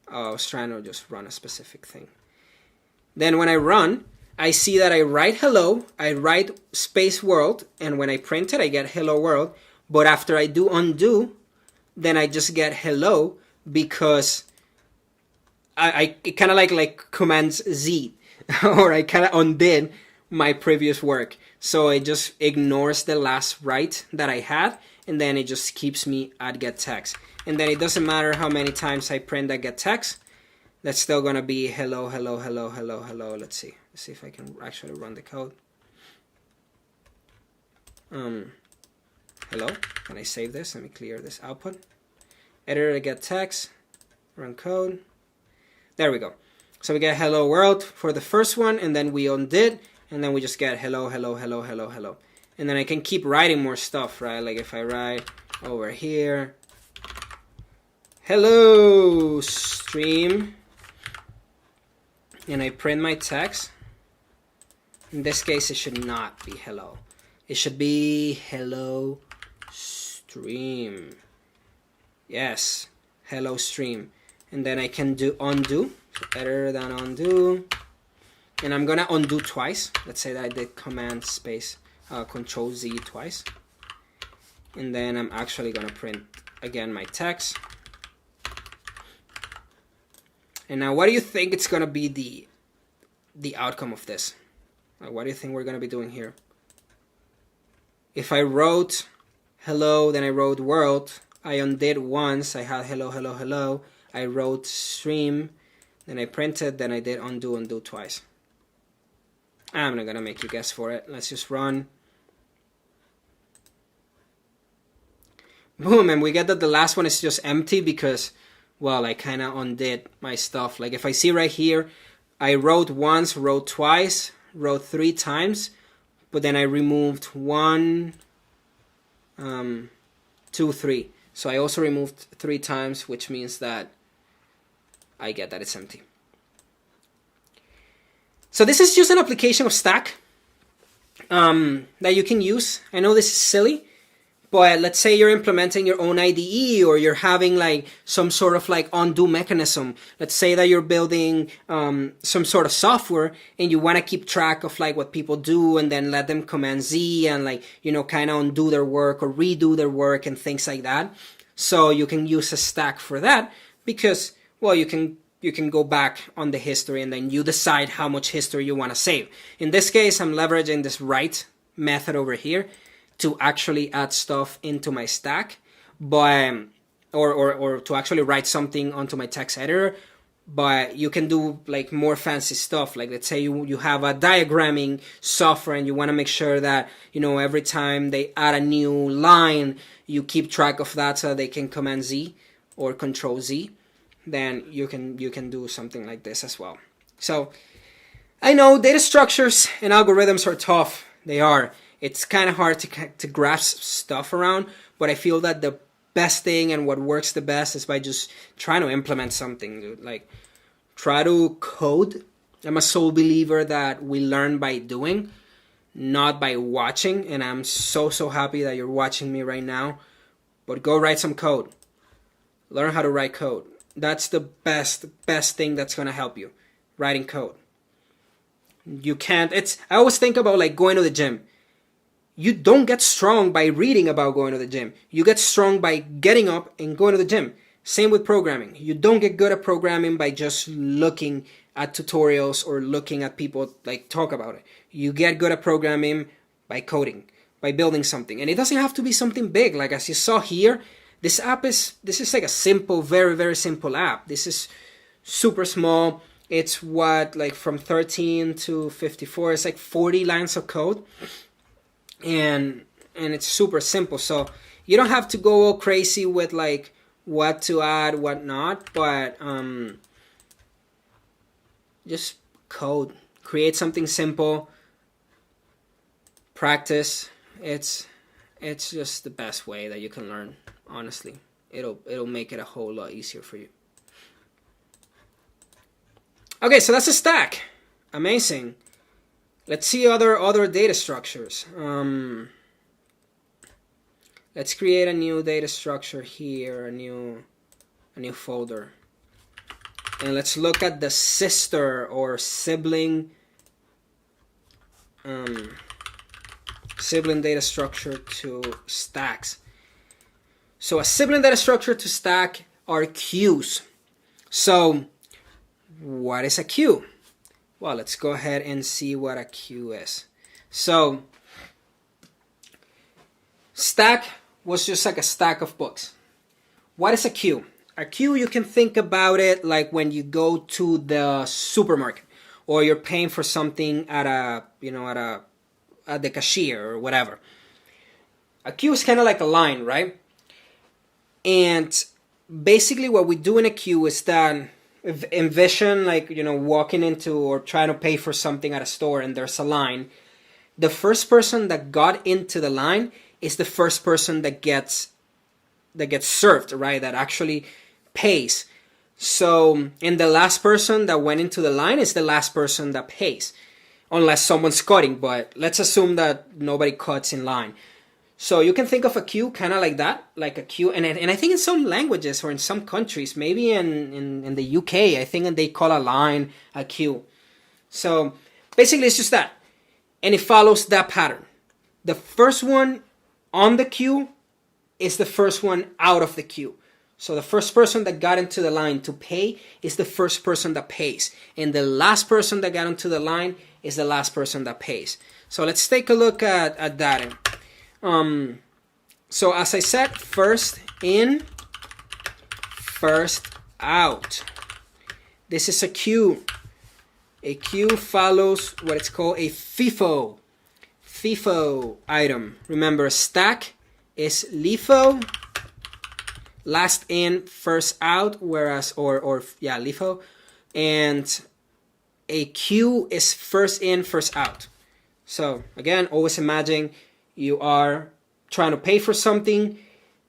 was trying to just run a specific thing. Then when I run, I see that I write hello, I write space world, and when I print it, I get hello world. But after I do undo, then I just get hello because I kind of like Command Z, or I kind of undid my previous work. So it just ignores the last write that I had, and then it just keeps me at get text. And then it doesn't matter how many times I print that get text, that's still gonna be hello, hello, hello, hello, hello. Let's see if I can actually run the code. Hello, can I save this? Let me clear this output. Editor get text, run code. There we go. So we get hello world for the first one, and then we undid, and then we just get hello, hello, hello, hello, hello. And then I can keep writing more stuff, right? Like if I write over here, hello stream, and I print my text. In this case, it should not be hello. It should be hello stream. Yes, hello stream. And then I can do undo. So better than undo. And I'm gonna undo twice. Let's say that I did command space, control Z twice. And then I'm actually gonna print again my text. And now what do you think it's gonna be the outcome of this? What do you think we're gonna be doing here? If I wrote hello, then I wrote world, I undid once, I had hello, hello, hello, I wrote stream, then I printed, then I did undo twice. I'm not gonna make you guess for it. Let's just run. Boom, and we get that the last one is just empty because, well, I kind of undid my stuff. Like if I see right here, I wrote once, wrote twice, wrote 3 times, but then I removed 1, 2, 3. So I also removed 3 times, which means that I get that it's empty. So this is just an application of Stack that you can use. I know this is silly, but let's say you're implementing your own IDE or you're having like some sort of like undo mechanism. Let's say that you're building some sort of software and you want to keep track of like what people do and then let them command Z and like, you know, kind of undo their work or redo their work and things like that. So you can use a Stack for that because, well, you can go back on the history and then you decide how much history you want to save. In this case, I'm leveraging this write method over here to actually add stuff into my stack, but or to actually write something onto my text editor. But you can do like more fancy stuff. Like let's say you have a diagramming software and you want to make sure that, you know, every time they add a new line, you keep track of that so they can command Z or control Z. Then you can do something like this as well. So I know data structures and algorithms are tough. They are. It's kind of hard to grasp stuff around, but I feel that the best thing and what works the best is by just trying to implement something, dude. Like, try to code. I'm a sole believer that we learn by doing, not by watching, and I'm so happy that you're watching me right now. But go write some code. Learn how to write code. That's the best thing that's going to help you, writing code. You can't, I always think about like going to the gym. You don't get strong by reading about going to the gym. You get strong by getting up and going to the gym. Same with programming. You don't get good at programming by just looking at tutorials or looking at people like talk about it. You get good at programming by coding, by building something. And it doesn't have to be something big. Like as you saw here, this is like a simple, very simple app. This is super small. It's like from 13 to 54. It's like 40 lines of code. And it's super simple, so you don't have to go all crazy with like what to add, what not, but just code, create something simple, practice. It's just the best way that you can learn. Honestly, it'll make it a whole lot easier for you. Okay, so that's a stack. Amazing. Let's see other data structures. Let's create a new data structure here, a new folder. And let's look at the sister or sibling data structure to stacks. So a sibling data structure to stack are queues. So what is a queue? Well, let's go ahead and see what a queue is. So, stack was just like a stack of books. What is a queue? A queue, you can think about it like when you go to the supermarket or you're paying for something at the cashier or whatever. A queue is kind of like a line, right? And basically what we do in a queue is that envision like, you know, walking into or trying to pay for something at a store and there's a line. The first person that got into the line is the first person that gets served, right? That actually pays. So, and the last person that went into the line is the last person that pays, unless someone's cutting, but let's assume that nobody cuts in line. So you can think of a queue kind of like that, like a queue. And I think in some languages or in some countries, maybe in the UK, I think they call a line a queue. So basically it's just that. And it follows that pattern. The first one on the queue is the first one out of the queue. So the first person that got into the line to pay is the first person that pays. And the last person that got into the line is the last person that pays. So let's take a look at that. So as I said, first in, first out. This is a queue. A queue follows what it's called a FIFO. FIFO item. Remember, a stack is LIFO. Last in, first out, whereas, LIFO. And a queue is first in, first out. So again, always imagine you are trying to pay for something.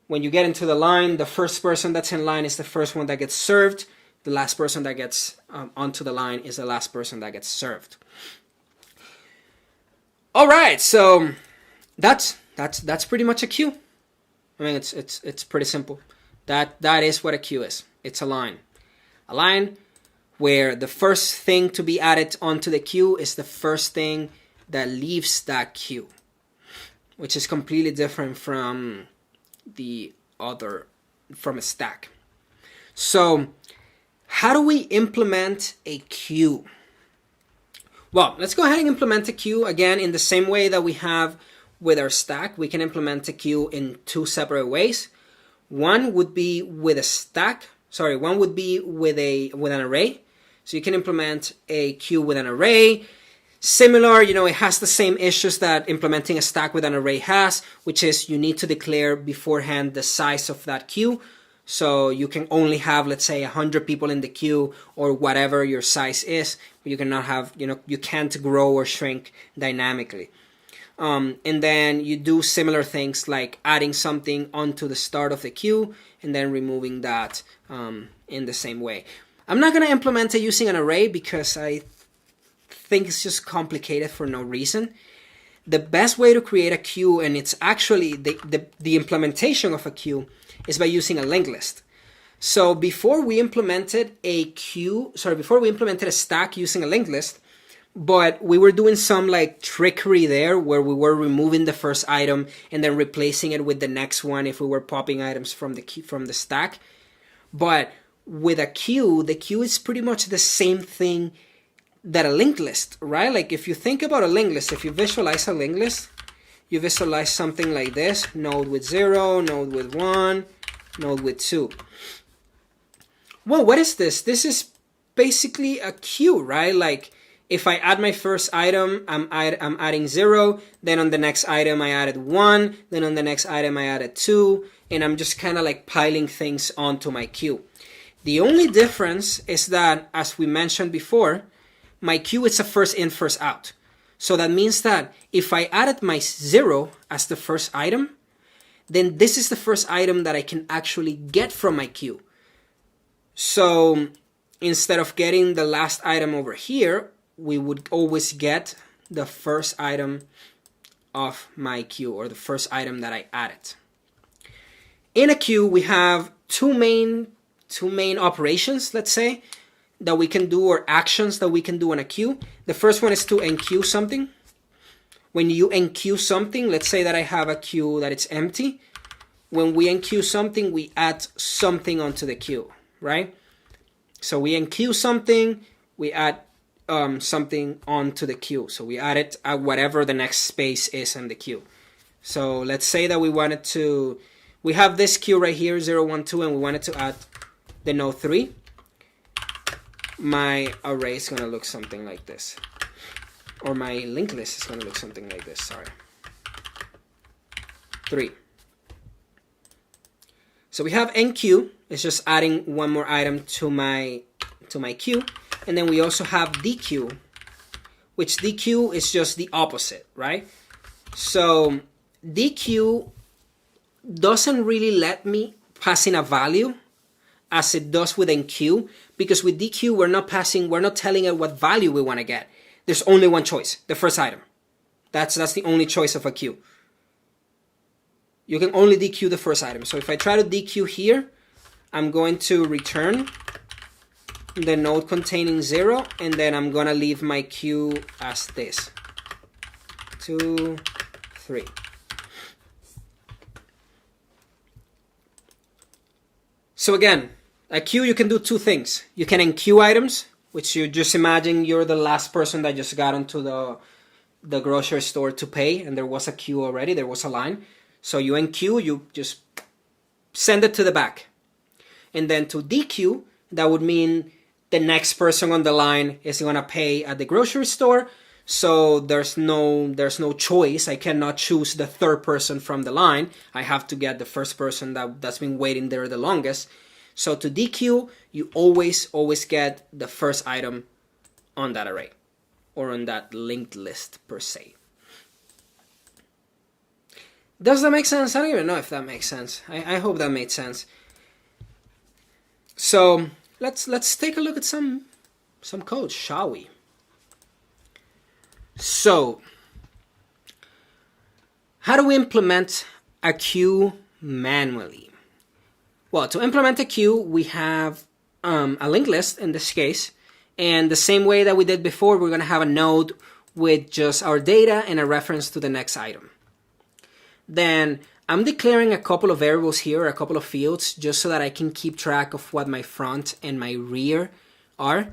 When you get into the line, the first person that's in line is the first one that gets served. The last person that gets onto the line is the last person that gets served. All right, so that's pretty much a queue. I mean, it's pretty simple. That is what a queue is. It's a line. A line where the first thing to be added onto the queue is the first thing that leaves that queue, which is completely different from from a stack. So how do we implement a queue? Well, let's go ahead and implement a queue again in the same way that we have with our stack. We can implement a queue in two separate ways. One would be with a stack. Sorry, one would be with an array. So you can implement a queue with an array. Similar, it has the same issues that implementing a stack with an array has, which is you need to declare beforehand the size of that queue. So you can only have, let's say, 100 people in the queue or whatever your size is. You cannot have, you can't grow or shrink dynamically. And then you do similar things like adding something onto the start of the queue and then removing that in the same way. I'm not going to implement it using an array because I think it's just complicated for no reason. The best way to create a queue, and it's actually the implementation of a queue, is by using a linked list. So before we implemented a stack using a linked list, but we were doing some trickery there where we were removing the first item and then replacing it with the next one if we were popping items from the stack. But with a queue, the queue is pretty much the same thing that a linked list, right? Like if you think about a linked list, if you visualize a linked list, you visualize something like this: node with 0, node with 1, node with 2. Well, what is this? This is basically a queue, right? Like if I add my first item, I'm adding 0, then on the next item I added 1, then on the next item I added 2, and I'm just kind of like piling things onto my queue. The only difference is that, as we mentioned before, my queue is a first in, first out. So that means that if I added my 0 as the first item, then this is the first item that I can actually get from my queue. So instead of getting the last item over here, we would always get the first item of my queue, or the first item that I added. In a queue, we have two main operations, let's say, that we can do, or actions that we can do in a queue. The first one is to enqueue something. When you enqueue something, let's say that I have a queue that it's empty. When we enqueue something, we add something onto the queue, right? So we enqueue something, we add something onto the queue. So we add it at whatever the next space is in the queue. So let's say that we have this queue right here, 0, 1, 2, and we wanted to add the node 3. My array is going to look something like this. Or my linked list is going to look something like this, sorry. 3. So we have enqueue, it's just adding one more item to my queue. And then we also have dequeue, which dequeue is just the opposite, right? So dequeue doesn't really let me pass in a value as it does with enqueue, because with dequeue, we're not telling it what value we want to get. There's only one choice, the first item. That's the only choice of a queue. You can only dequeue the first item. So if I try to dequeue here, I'm going to return the node containing 0, and then I'm going to leave my queue as this. 2, 3. So again, a queue, you can do two things. You can enqueue items, which you just imagine you're the last person that just got into the grocery store to pay, and there was a queue already, there was a line. So you enqueue, you just send it to the back. And then to dequeue, that would mean the next person on the line is going to pay at the grocery store. So there's no choice. I cannot choose the third person from the line. I have to get the first person that's been waiting there the longest. So to dequeue, you always get the first item on that array, or on that linked list per se. Does that make sense? I don't even know if that makes sense. I hope that made sense. So let's take a look at some code, shall we? So, how do we implement a queue manually? Well, to implement a queue, we have a linked list in this case, and the same way that we did before, we're going to have a node with just our data and a reference to the next item. Then I'm declaring a couple of variables here, a couple of fields, just so that I can keep track of what my front and my rear are,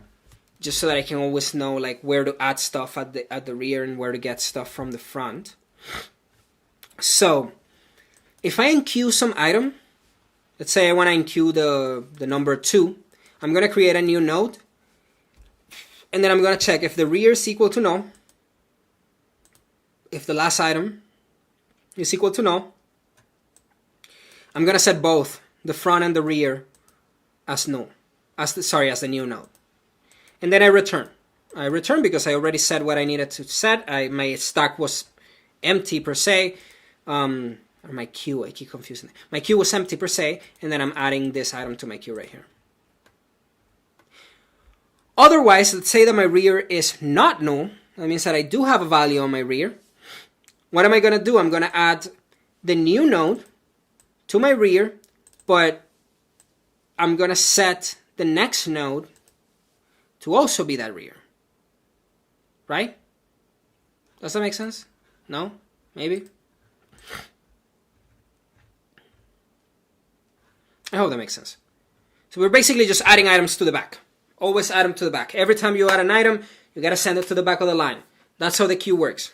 just so that I can always know like where to add stuff at the rear and where to get stuff from the front. So if I enqueue some item, let's say I want to enqueue the number 2, I'm going to create a new node, and then I'm going to check if the rear is equal to null, if the last item is equal to null. I'm going to set both the front and the rear as null, as the new node. And then I return. I return because I already said what I needed to set. My stack was empty per se. Or my queue, I keep confusing it. My queue was empty per se, and then I'm adding this item to my queue right here. Otherwise, let's say that my rear is not null. That means that I do have a value on my rear. What am I going to do? I'm going to add the new node to my rear, but I'm going to set the next node to also be that rear. Right? Does that make sense? No? Maybe? I hope that makes sense. So we're basically just adding items to the back. Always add them to the back. Every time you add an item, you got to send it to the back of the line. That's how the queue works.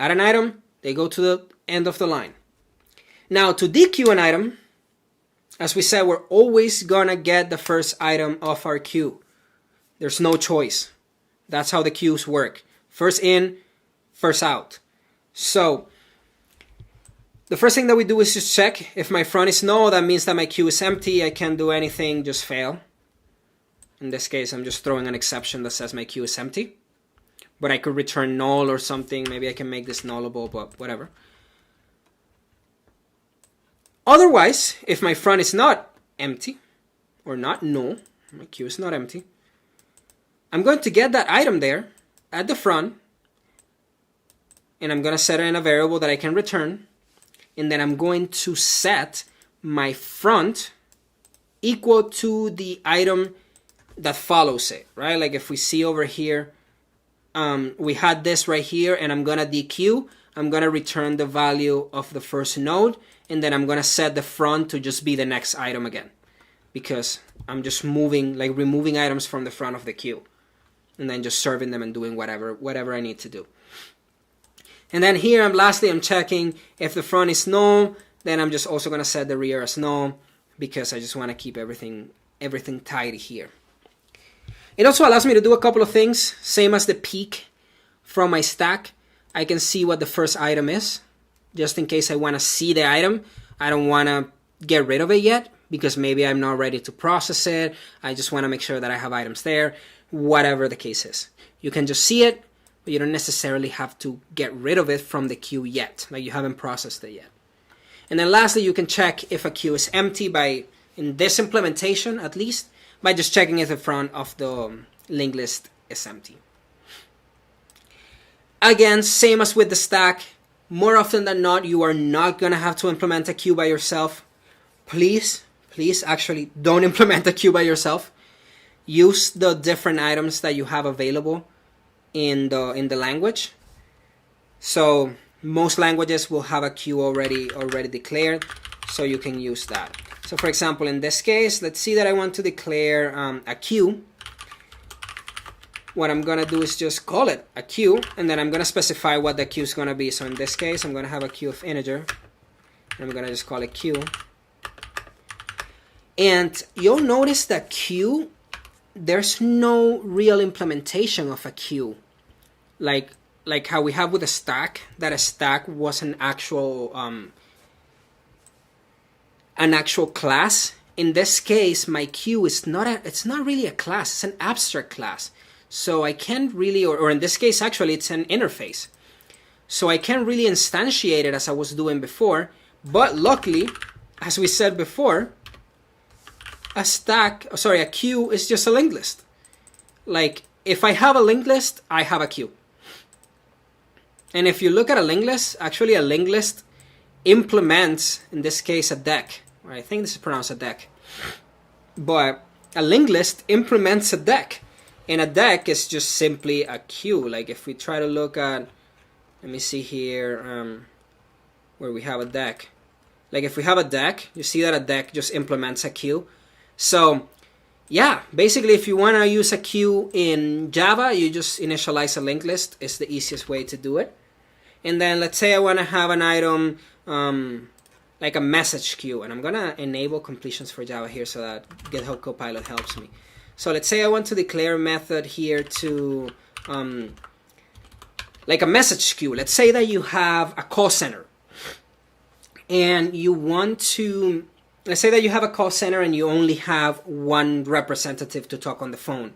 Add an item, they go to the end of the line. Now to dequeue an item, as we said, we're always going to get the first item of our queue. There's no choice. That's how the queues work. First in, first out. So the first thing that we do is just check if my front is null. That means that my queue is empty. I can't do anything, just fail. In this case, I'm just throwing an exception that says my queue is empty. But I could return null or something. Maybe I can make this nullable, but whatever. Otherwise, if my front is not empty or not null, my queue is not empty, I'm going to get that item there at the front, and I'm going to set it in a variable that I can return, and then I'm going to set my front equal to the item that follows it, right? Like if we see over here, we had this right here, and I'm going to dequeue. I'm going to return the value of the first node, and then I'm going to set the front to just be the next item again, because I'm just removing items from the front of the queue, and then just serving them and doing whatever I need to do. And then here, lastly, I'm checking if the front is null. Then I'm just also going to set the rear as null, because I just want to keep everything tidy here. It also allows me to do a couple of things, same as the peek from my stack. I can see what the first item is, just in case I want to see the item. I don't want to get rid of it yet, because maybe I'm not ready to process it. I just want to make sure that I have items there, whatever the case is. You can just see it, but you don't necessarily have to get rid of it from the queue yet, like you haven't processed it yet. And then lastly, you can check if a queue is empty by in this implementation at least, by just checking if the front of the linked list is empty. Again, same as with the stack, more often than not, you are not gonna have to implement a queue by yourself. Please actually don't implement a queue by yourself. Use the different items that you have available in the language. So most languages will have a queue already declared, so you can use that. So for example, in this case, let's see that I want to declare a queue. What I'm gonna do is just call it a queue, and then I'm gonna specify what the queue is gonna be. So in this case, I'm gonna have a queue of integer, and I'm gonna just call it queue. And you'll notice that queue, there's no real implementation of a queue, like how we have with a stack, that a stack was an actual class. In this case, my queue is it's not really a class, it's an abstract class. So I can't really, or in this case, actually, it's an interface. So I can't really instantiate it as I was doing before. But luckily, as we said before, a queue is just a linked list. Like, if I have a linked list, I have a queue. And if you look at a linked list, actually a linked list implements, in this case, a deck. Or I think this is pronounced a deck. But a linked list implements a deck. And a deck is just simply a queue. Like if we try to look at, let me see here, where we have a deck. Like if we have a deck, you see that a deck just implements a queue. So yeah, basically if you want to use a queue in Java, you just initialize a linked list. It's the easiest way to do it. And then let's say I want to have an item like a message queue. And I'm going to enable completions for Java here so that GitHub Copilot helps me. So let's say I want to declare a method here to, like a message queue. Let's say that you have a call center. And you want to, let's say that you have a call center and you only have one representative to talk on the phone.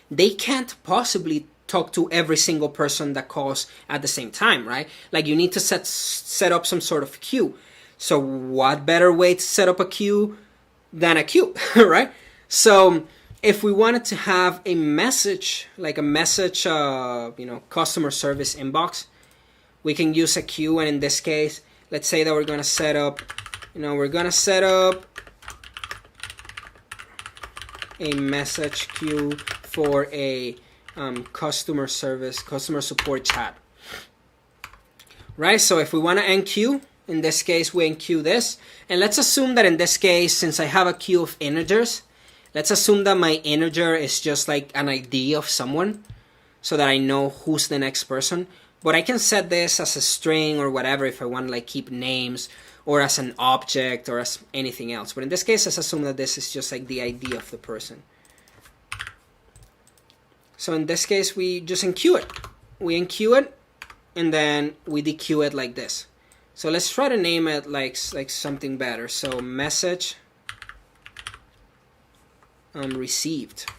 They can't possibly talk to every single person that calls at the same time, right? Like you need to set up some sort of queue. So what better way to set up a queue than a queue, right? So if we wanted to have a message, like a message, customer service inbox, we can use a queue. And in this case, let's say that we're going to set up, a message queue for a customer support chat. Right? So if we want to enqueue, in this case, we enqueue this. And let's assume that in this case, since I have a queue of integers, let's assume that my integer is just like an ID of someone so that I know who's the next person. But I can set this as a string or whatever if I want to like keep names, or as an object, or as anything else. But in this case, let's assume that this is just like the ID of the person. So in this case, we just enqueue it. We enqueue it, and then we dequeue it like this. So let's try to name it like something better. So message received.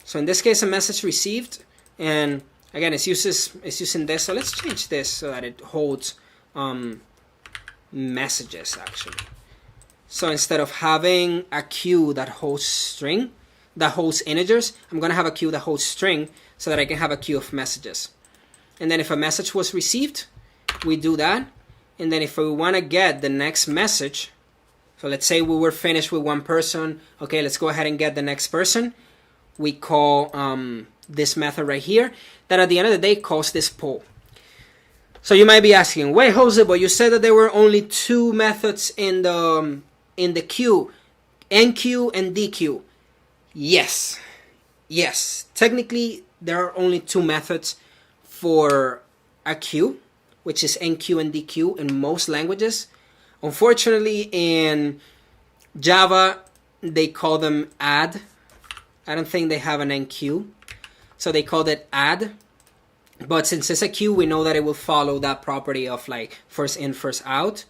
So in this case, a message received, and again, it's using this. So let's change this so that it holds messages actually. So instead of having a queue that holds integers, I'm gonna have a queue that holds string so that I can have a queue of messages. And then if a message was received, we do that. And then if we want to get the next message, so let's say we were finished with one person. Okay, let's go ahead and get the next person. We call this method right here that at the end of the day calls this poll. So you might be asking, wait, Jose, but you said that there were only two methods in the queue, enqueue and dequeue. Yes. Technically, there are only two methods for a queue, which is enqueue and dequeue in most languages. Unfortunately, in Java, they call them add. I don't think they have an enqueue, so they called it add. But since it's a queue, we know that it will follow that property of like first in, first out.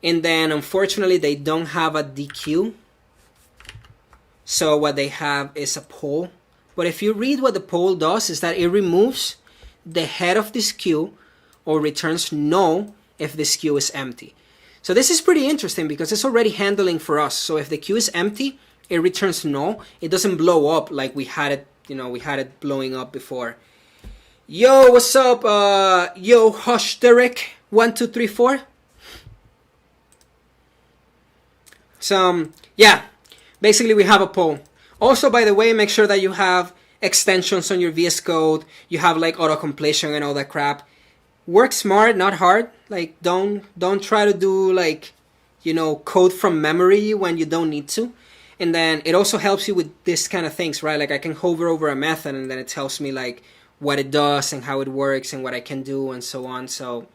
And then unfortunately, they don't have a dequeue. So what they have is a poll. But if you read what the poll does, is that it removes the head of this queue or returns null if this queue is empty. So this is pretty interesting because it's already handling for us. So if the queue is empty, it returns null. It doesn't blow up like we had it, we had it blowing up before. Yo, what's up? Yo, Hush Derek 1234. So yeah, basically we have a poll. Also, by the way, make sure that you have extensions on your VS Code. You have like auto completion and all that crap. Work smart, not hard. Like don't try to do like, code from memory when you don't need to. And then it also helps you with this kind of things, right? Like I can hover over a method and then it tells me like what it does and how it works and what I can do and so on. So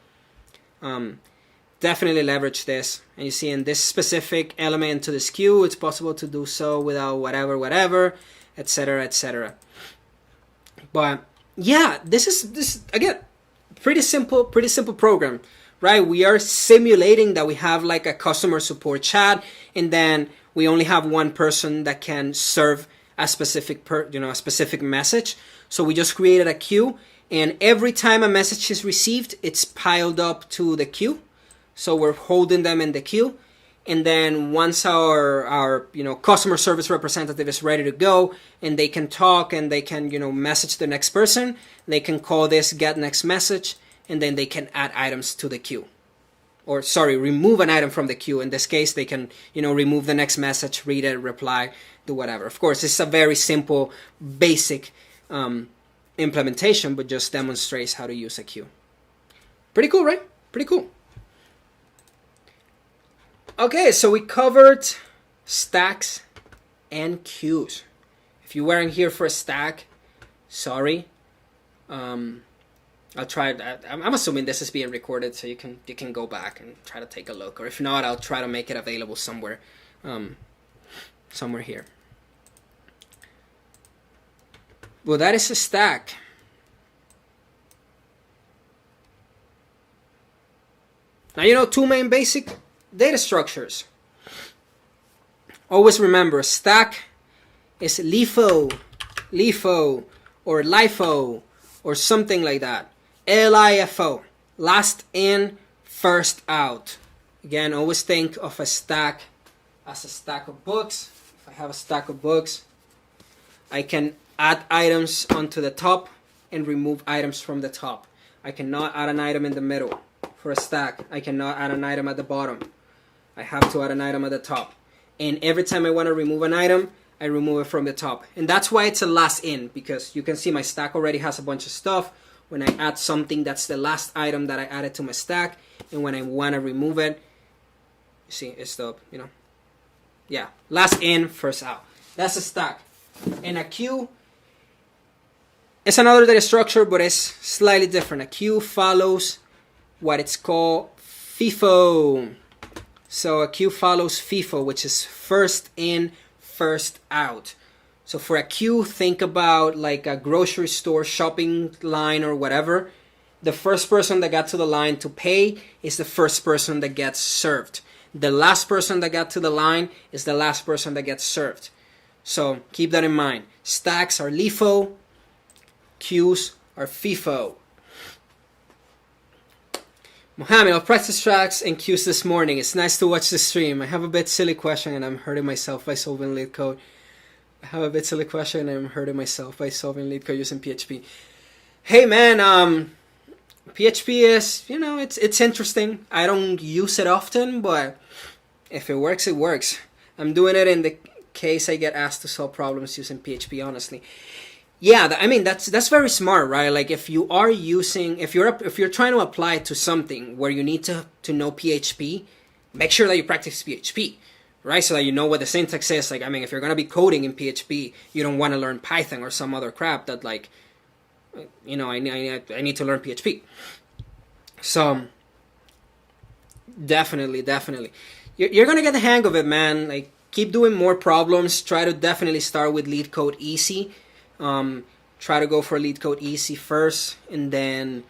definitely leverage this. And you see in this specific element to this queue, it's possible to do so without whatever, etc., etc. But yeah, this is again pretty simple program, right? We are simulating that we have like a customer support chat, and then we only have one person that can serve a specific a specific message. So we just created a queue, and every time a message is received, it's piled up to the queue. So we're holding them in the queue, and then once our customer service representative is ready to go, and they can talk and they can message the next person, they can call this get next message, and then they can add items to the queue. Or remove an item from the queue. In this case, they can remove the next message, read it, reply, do whatever. Of course, it's a very simple, basic implementation, but just demonstrates how to use a queue. Pretty cool, right? Pretty cool. Okay, so we covered stacks and queues. If you weren't here for a stack, sorry. I'll try. I'm assuming this is being recorded, so you can go back and try to take a look. Or if not, I'll try to make it available somewhere, somewhere here. Well, that is a stack. Now two main basic data structures. Always remember, stack is LIFO, or LIFO, or something like that. LIFO, last in, first out. Again, always think of a stack as a stack of books. If I have a stack of books, I can add items onto the top and remove items from the top. I cannot add an item in the middle for a stack. I cannot add an item at the bottom. I have to add an item at the top. And every time I want to remove an item, I remove it from the top. And that's why it's a last in, because you can see my stack already has a bunch of stuff. When I add something, that's the last item that I added to my stack. And when I want to remove it, you see, it's the, last in, first out. That's a stack. And a queue is another data structure, but it's slightly different. A queue follows what it's called FIFO. So a queue follows FIFO, which is first in, first out. So for a queue, think about like a grocery store shopping line or whatever. The first person that got to the line to pay is the first person that gets served. The last person that got to the line is the last person that gets served. So keep that in mind. Stacks are LIFO, queues are FIFO. Mohammed, I'll practice tracks and queues this morning. It's nice to watch the stream. I have a bit silly question and I'm hurting myself by solving lead code. using PHP. Hey man, PHP is, it's interesting. I don't use it often, but if it works, it works. I'm doing it in the case I get asked to solve problems using PHP, honestly. Yeah, that's very smart, right? Like if you're trying to apply it to something where you need to know PHP, make sure that you practice PHP, right? So that you know what the syntax is. Like, if you're going to be coding in PHP, you don't want to learn Python or some other crap that like, I need to learn PHP. So definitely. You're going to get the hang of it, man. Like, keep doing more problems. Try to definitely start with lead code easy. Try to go for lead code easy first, and then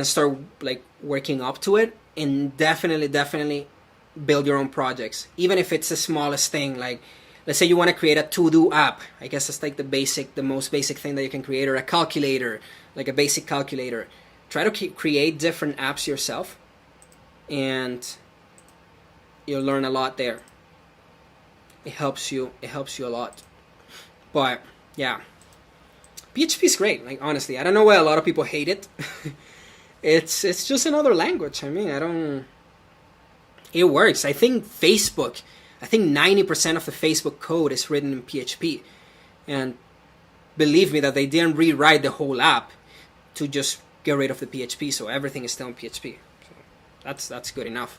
start like working up to it. And definitely build your own projects, even if it's the smallest thing. Like, let's say you want to create a to-do app. I guess that's like the most basic thing that you can create, or a calculator, like a basic calculator. Try to create different apps yourself, and you'll learn a lot there. It helps you a lot. But yeah, PHP is great. Like, honestly, I don't know why a lot of people hate it. It's just another language. I mean, it works. I think 90% of the Facebook code is written in PHP, and believe me that they didn't rewrite the whole app to just get rid of the PHP, so everything is still in PHP. So that's good enough.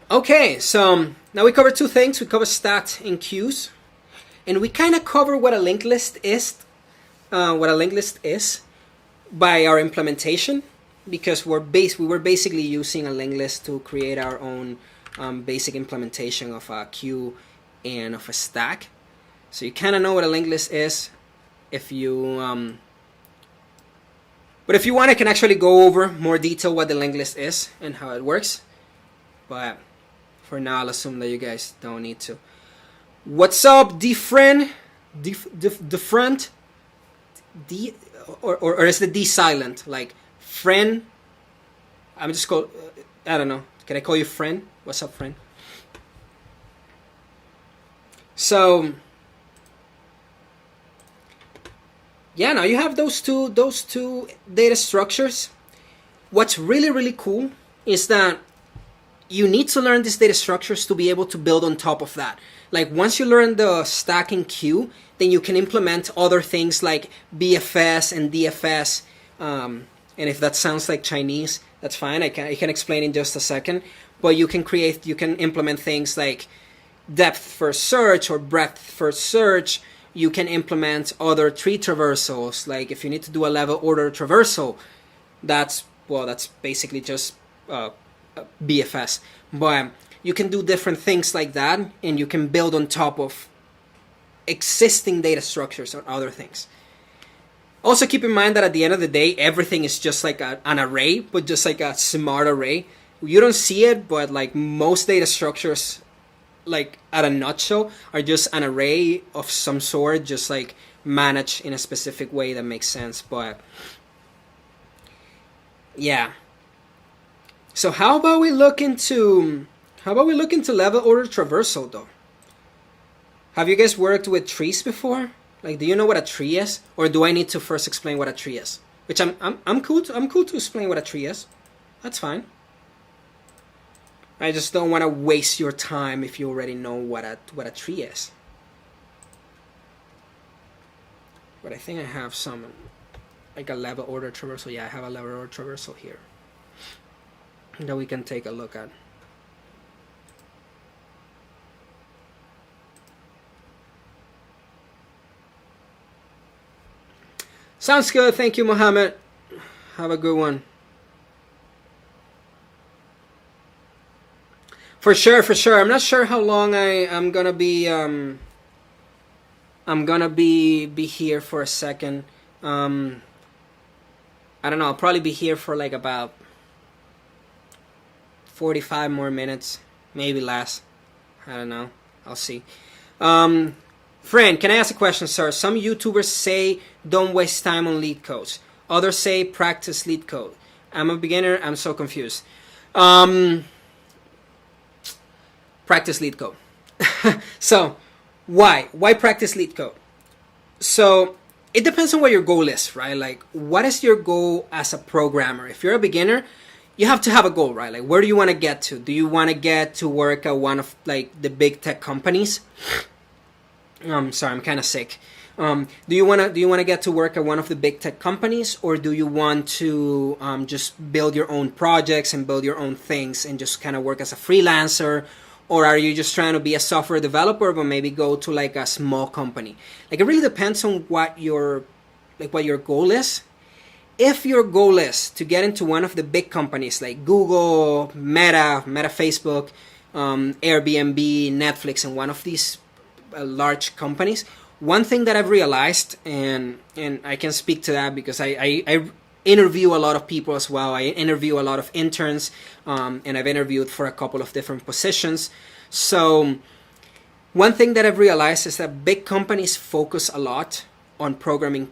Okay, so now we covered two things. We covered stat and queues, and we kind of cover what a linked list is. By our implementation, because we were basically using a linked list to create our own basic implementation of a queue and of a stack. So you kind of know what a linked list is. If you but if you want, I can actually go over more detail what the linked list is and how it works. But for now, I'll assume that you guys don't need to. What's up, D-friend? D-front? D, or is the D silent? Like, friend? I'm just called, I don't know. Can I call you friend? What's up, friend? So, yeah, now you have those two data structures. What's really, really cool is that you need to learn these data structures to be able to build on top of that. Like, once you learn the stack and queue, then you can implement other things like BFS and DFS. And if that sounds like Chinese, that's fine. I can explain in just a second. But you can implement things like depth first search or breadth first search. You can implement other tree traversals. Like, if you need to do a level order traversal, that's basically just BFS. But you can do different things like that, and you can build on top of existing data structures or other things. Also, keep in mind that at the end of the day, everything is just like an array, but just like a smart array. You don't see it, but like most data structures, like at a nutshell, are just an array of some sort, just like managed in a specific way that makes sense. But yeah. So how about we look into level order traversal though? Have you guys worked with trees before? Like, do you know what a tree is, or do I need to first explain what a tree is? Which I'm cool to explain what a tree is. That's fine. I just don't want to waste your time if you already know what a tree is. But I think I have some, like a level order traversal. Yeah, I have a level order traversal here that we can take a look at. Sounds good. Thank you, Mohammed. Have a good one. For sure. I'm not sure how long I'm gonna be here for a second. I don't know. I'll probably be here for like about 45 more minutes, maybe less. I don't know. I'll see. Friend, can I ask a question, sir? Some YouTubers say don't waste time on lead codes. Others say practice lead code. I'm a beginner. I'm so confused. Practice lead code. So, why? Why practice lead code? So, it depends on what your goal is, right? Like, what is your goal as a programmer? If you're a beginner, you have to have a goal, right? Like, where do you want to get to? Do you want to get to work at one of like the big tech companies? Sorry, I'm kind of sick. Do you want to get to work at one of the big tech companies, or do you want to just build your own projects and build your own things and just kind of work as a freelancer? Or are you just trying to be a software developer but maybe go to like a small company? Like, it really depends on what your goal is. If your goal is to get into one of the big companies like Google, Meta Facebook, Airbnb, Netflix, and one of these large companies, one thing that I've realized, and I can speak to that because I interview a lot of people as well. I interview a lot of interns, and I've interviewed for a couple of different positions. So one thing that I've realized is that big companies focus a lot on programming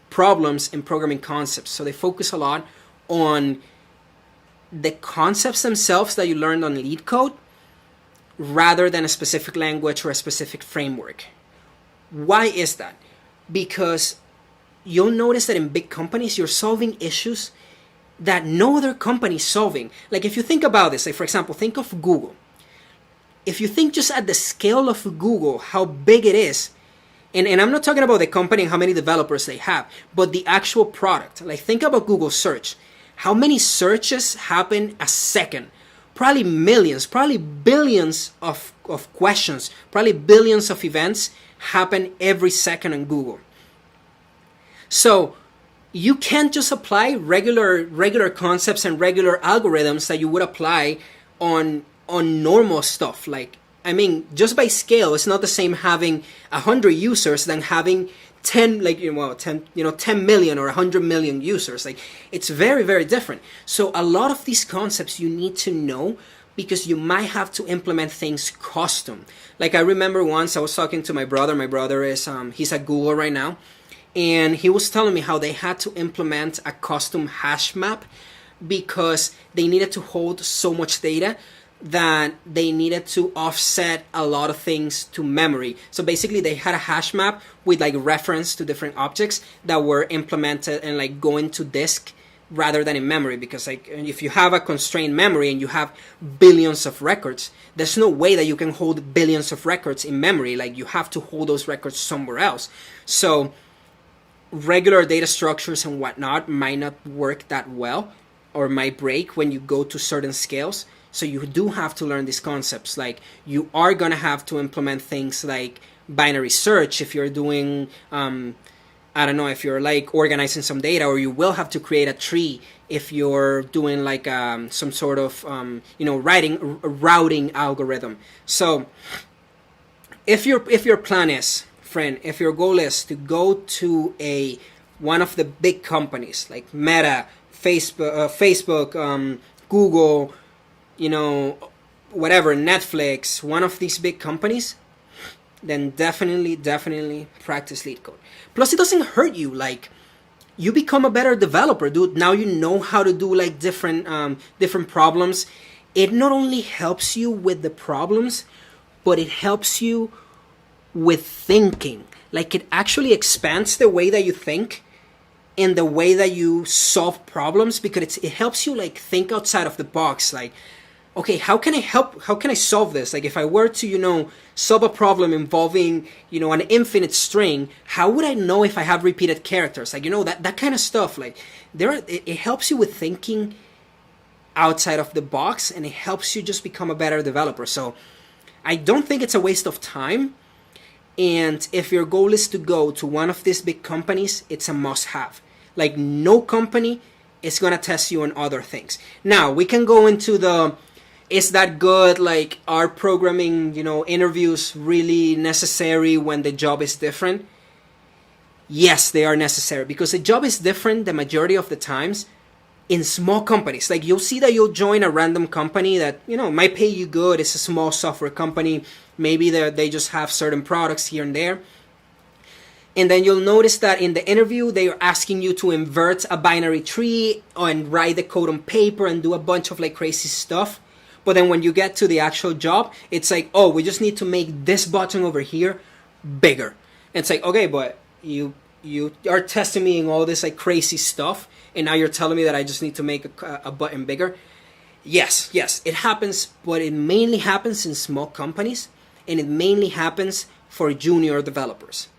problems and programming concepts. So they focus a lot on the concepts themselves that you learned on lead code rather than a specific language or a specific framework. Why is that? Because you'll notice that in big companies, you're solving issues that no other company is solving. Like if you think about this, like for example, think of Google. If you think just at the scale of Google, how big it is, and I'm not talking about the company and how many developers they have, but the actual product. Like think about Google search. How many searches happen a second? Probably millions, probably billions of questions, probably billions of events happen every second on Google. So you can't just apply regular concepts and regular algorithms that you would apply on normal stuff. Like, I mean, just by scale, it's not the same having 100 users than having 10 million or 100 million users. Like, it's very, very different. So a lot of these concepts you need to know because you might have to implement things custom. Like I remember once I was talking to my brother. My brother is he's at Google right now, and he was telling me how they had to implement a custom hash map because they needed to hold so much data that they needed to offset a lot of things to memory. So basically they had a hash map with like reference to different objects that were implemented and like going to disk rather than in memory, because like if you have a constrained memory and you have billions of records, there's no way that you can hold billions of records in memory. Like you have to hold those records somewhere else. So regular data structures and whatnot might not work that well or might break when you go to certain scales. So you do have to learn these concepts. Like you are going to have to implement things like binary search if you're doing, I don't know, if you're like organizing some data, or you will have to create a tree if you're doing like some sort of, routing algorithm. So if your plan is, friend, if your goal is to go to one of the big companies like Meta, Facebook, Google, whatever, Netflix, one of these big companies, then definitely practice lead code. Plus, it doesn't hurt you. Like, you become a better developer, dude. Now you know how to do like different problems. It not only helps you with the problems, but it helps you with thinking. Like, it actually expands the way that you think and the way that you solve problems, because it helps you like think outside of the box. Like, okay, how can I solve this? Like if I were to, solve a problem involving, an infinite string, how would I know if I have repeated characters? Like, that kind of stuff. Like it helps you with thinking outside of the box, and it helps you just become a better developer. So I don't think it's a waste of time. And if your goal is to go to one of these big companies, it's a must-have. Like no company is going to test you on other things. Now, we can go into is that good? Like, are programming, interviews really necessary when the job is different? Yes, they are necessary, because the job is different the majority of the times in small companies. Like, you'll see that you'll join a random company that, might pay you good. It's a small software company. Maybe they just have certain products here and there. And then you'll notice that in the interview, they are asking you to invert a binary tree and write the code on paper and do a bunch of like crazy stuff. But then when you get to the actual job, it's like, oh, we just need to make this button over here bigger. And it's like, okay, but you are testing me in all this like crazy stuff, and now you're telling me that I just need to make a button bigger. Yes, it happens, but it mainly happens in small companies, and it mainly happens for junior developers.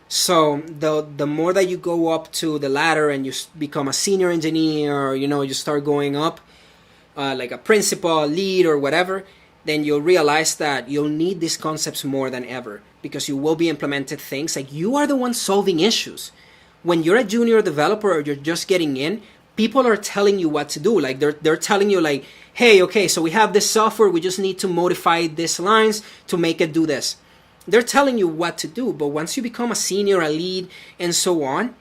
So the more that you go up to the ladder and you become a senior engineer, or you start going up like a principal, lead, or whatever, then you'll realize that you'll need these concepts more than ever, because you will be implemented things. Like, you are the one solving issues. When you're a junior developer or you're just getting in, people are telling you what to do. Like they're telling you like, hey, okay, so we have this software, we just need to modify these lines to make it do this. They're telling you what to do. But once you become a senior, a lead, and so on,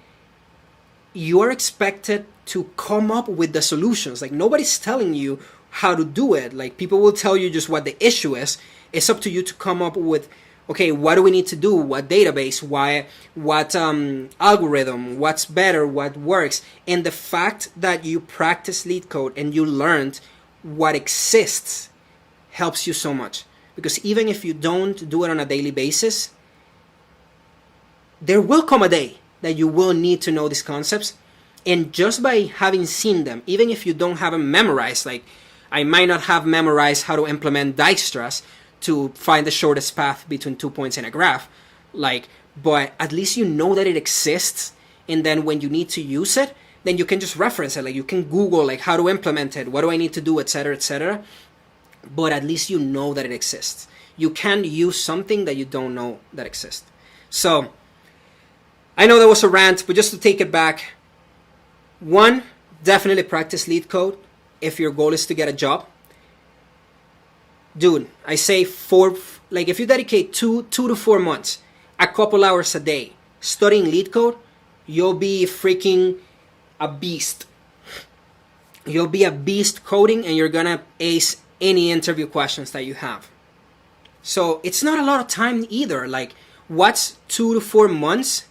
you are expected to come up with the solutions. Like, nobody's telling you how to do it. Like, people will tell you just what the issue is. It's up to you to come up with okay, what do we need to do? What database? What algorithm? What's better? What works? And the fact that you practice LeetCode and you learned what exists helps you so much. Because even if you don't do it on a daily basis, there will come a day that you will need to know these concepts. And just by having seen them, even if you don't have them memorized, like I might not have memorized how to implement Dijkstra's to find the shortest path between 2 points in a graph, but at least you know that it exists, and then when you need to use it, then you can just reference it. Like you can Google like how to implement it, what do I need to do, etc., etc. But at least you know that it exists. You can use something that you don't know that exists. So I know that was a rant, but just to take it back, one, definitely practice LeetCode if your goal is to get a job. Dude, I say if you dedicate 2 to 4 months, a couple hours a day studying LeetCode, you'll be freaking a beast. You'll be a beast coding, and you're gonna ace any interview questions that you have. So it's not a lot of time either. Like, what's 2 to 4 months?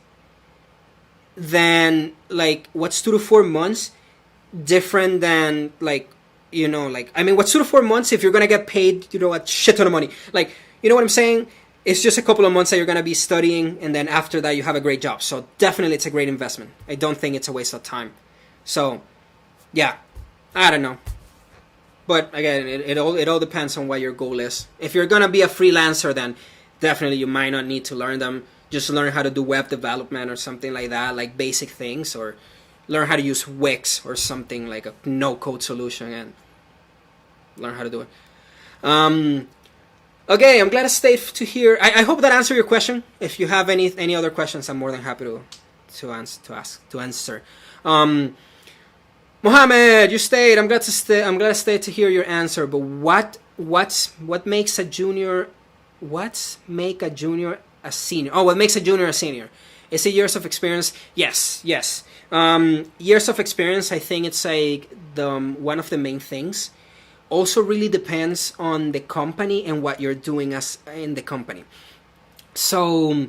Then what's 2 to 4 months different than what's 2 to 4 months if you're gonna get paid a shit ton of money? Like, you know what I'm saying? It's just a couple of months that you're gonna be studying, and then after that you have a great job. So definitely it's a great investment. I don't think it's a waste of time. So yeah, I don't know, but again, it all depends on what your goal is. If you're gonna be a freelancer, then definitely you might not need to learn them. Just learn how to do web development or something like that, like basic things, or learn how to use Wix or something like a no-code solution, and learn how to do it. Okay, I'm glad I stayed to hear. I hope that answered your question. If you have any other questions, I'm more than happy to answer. Mohammed, you stayed. I'm glad I stayed to hear your answer. But what makes a junior? What make a junior a senior? Oh, what makes a junior a senior? Is it years of experience? Yes. Years of experience, I think it's like one of the main things. Also really depends on the company and what you're doing as in the company. So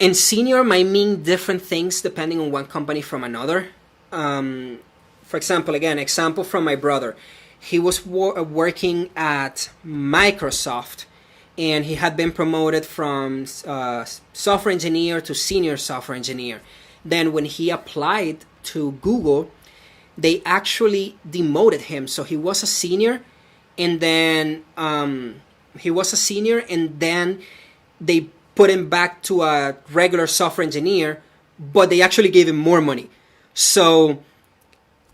in senior might mean different things depending on one company from another. For example from my brother. He was working at Microsoft, and he had been promoted from software engineer to senior software engineer. Then when he applied to Google, they actually demoted him. So he was a senior, and then they put him back to a regular software engineer, but they actually gave him more money. So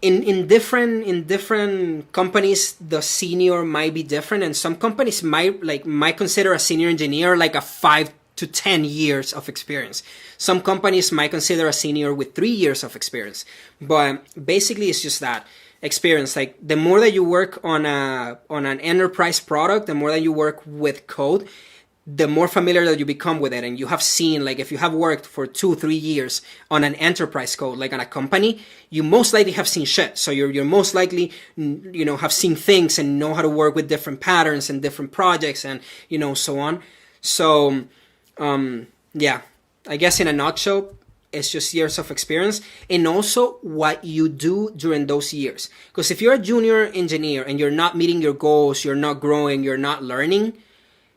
in different companies, the senior might be different, and some companies might consider a senior engineer like a 5 to 10 years of experience. Some companies might consider a senior with 3 years of experience. But basically it's just that experience. Like, the more that you work on an enterprise product, the more that you work with code, the more familiar that you become with it. And you have seen, like, if you have worked for 2-3 years on an enterprise code, like on a company, you most likely have seen shit. So you're most likely, have seen things and know how to work with different patterns and different projects and, so on. So, yeah, I guess in a nutshell, it's just years of experience, and also what you do during those years. Because if you're a junior engineer and you're not meeting your goals, you're not growing, you're not learning,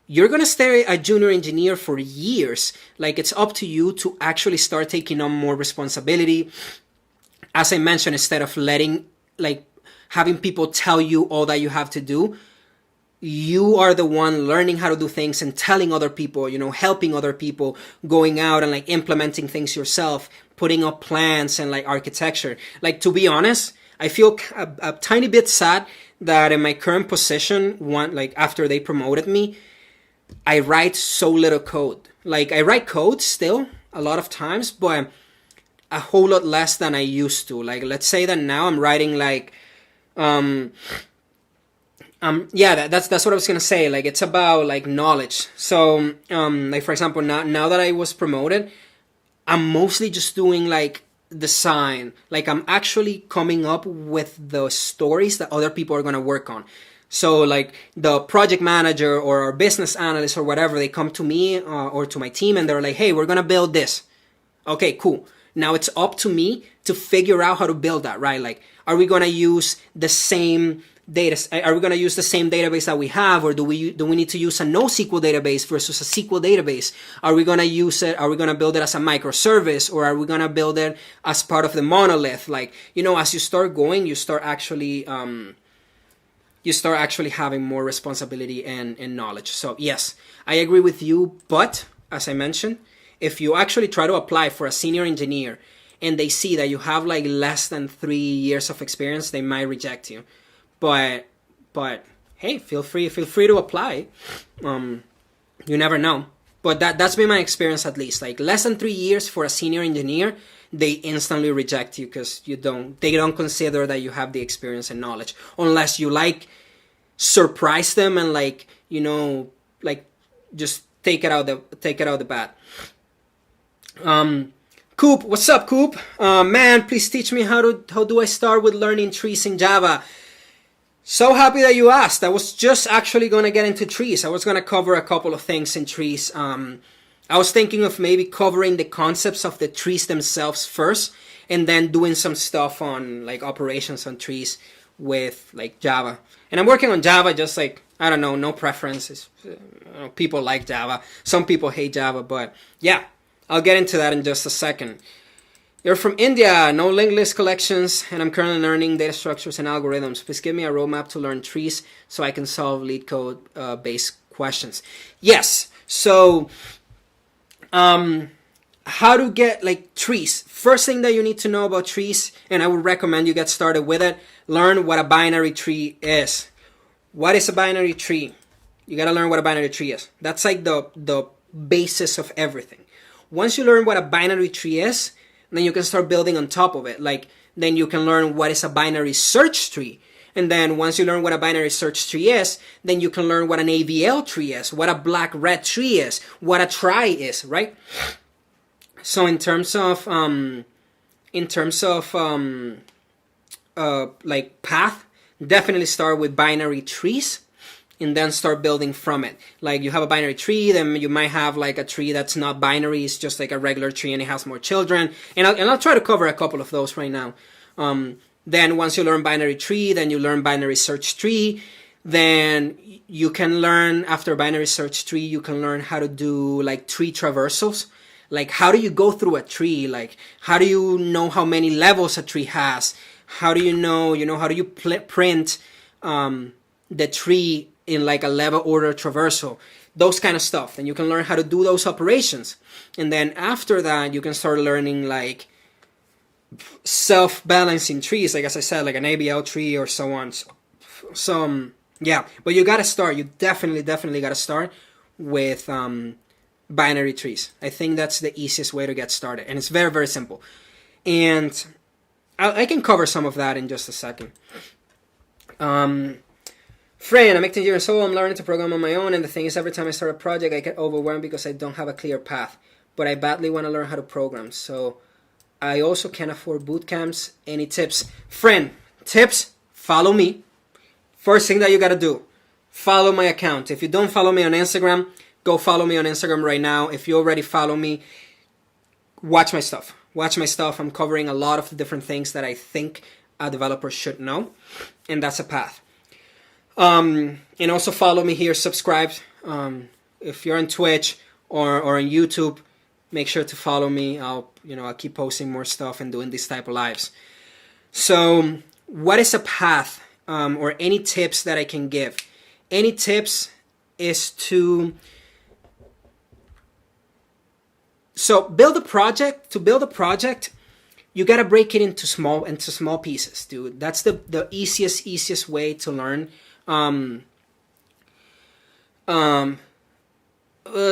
you're going to stay a junior engineer for years. Like, it's up to you to actually start taking on more responsibility. As I mentioned, instead of having people tell you all that you have to do, you are the one learning how to do things and telling other people, helping other people, going out and implementing things yourself, putting up plans and architecture. To be honest, I feel a tiny bit sad that in my current position, after they promoted me, I write so little code. I write code still a lot of times, but a whole lot less than I used to. Let's say that now I'm writing that's what I was gonna say. It's about knowledge. So for example, now that I was promoted, I'm mostly just doing design. I'm actually coming up with the stories that other people are gonna work on. So like the project manager or our business analyst or whatever, they come to me or to my team and they're like, hey, we're gonna build this. Okay, cool. Now it's up to me to figure out how to build that, right? Like, are we gonna use the same data? Are we gonna use the same database that we have, or do we need to use a NoSQL database versus a SQL database? Are we gonna use it? Are we gonna build it as a microservice, or are we gonna build it as part of the monolith? Like, as you start going, you start actually having more responsibility and knowledge. So yes, I agree with you. But as I mentioned, if you actually try to apply for a senior engineer and they see that you have like less than 3 years of experience, they might reject you. But hey, feel free to apply. You never know. But that's been my experience, at least. Like less than 3 years for a senior engineer, they instantly reject you because they don't consider that you have the experience and knowledge, unless you like surprise them and like just take it out the bat. Coop, what's up, Coop? Man, please teach me how do I start with learning trees in Java. So happy that you asked. I was just actually going to get into trees. I was going to cover a couple of things in trees. I was thinking of maybe covering the concepts of the trees themselves first, and then doing some stuff on like operations on trees with like Java. And I'm working on Java, just like, I don't know, no preferences. People like Java. Some people hate Java, but yeah, I'll get into that in just a second. You're from India, no linked list collections, and I'm currently learning data structures and algorithms. Please give me a roadmap to learn trees so I can solve lead code based questions. Yes, so how to get like trees. First thing that you need to know about trees, and I would recommend you get started with it, learn what a binary tree is. What is a binary tree? You gotta learn what a binary tree is. That's like the basis of everything. Once you learn what a binary tree is, then you can start building on top of it. Like, then you can learn what is a binary search tree. And then once you learn what a binary search tree is, then you can learn what an AVL tree is, what a black-red tree is, what a trie is, right? So in terms of like path, definitely start with binary trees and then start building from it. Like, you have a binary tree, then you might have like a tree that's not binary, it's just like a regular tree and it has more children. And I'll try to cover a couple of those right now. Then once you learn binary tree, then you learn binary search tree. Then you can learn, after binary search tree, you can learn how to do like tree traversals. Like, how do you go through a tree? Like, how do you know how many levels a tree has? How do you know, how do you print the tree in like a level order traversal? Those kind of stuff. And you can learn how to do those operations. And then after that, you can start learning like self-balancing trees, like as I said, like an ABL tree or so on. So yeah, but you gotta start. You definitely gotta start with binary trees. I think that's the easiest way to get started, and it's very, very simple. And I can cover some of that in just a second. Friend, I'm 18 years old. I'm learning to program on my own, and the thing is, every time I start a project, I get overwhelmed because I don't have a clear path. But I badly want to learn how to program, so I also can't afford boot camps. Any tips? Friend, tips, follow me. First thing that you gotta do, follow my account. If you don't follow me on Instagram, go follow me on Instagram right now. If you already follow me, watch my stuff. Watch my stuff. I'm covering a lot of the different things that I think a developer should know, and that's a path. And also follow me here, subscribe. If you're on Twitch or on YouTube, make sure to follow me. I'll keep posting more stuff and doing these type of lives. So what is a path, or any tips that I can give? Any tips is to build a project. To build a project, you got to break it into small pieces, dude. That's the easiest way to learn.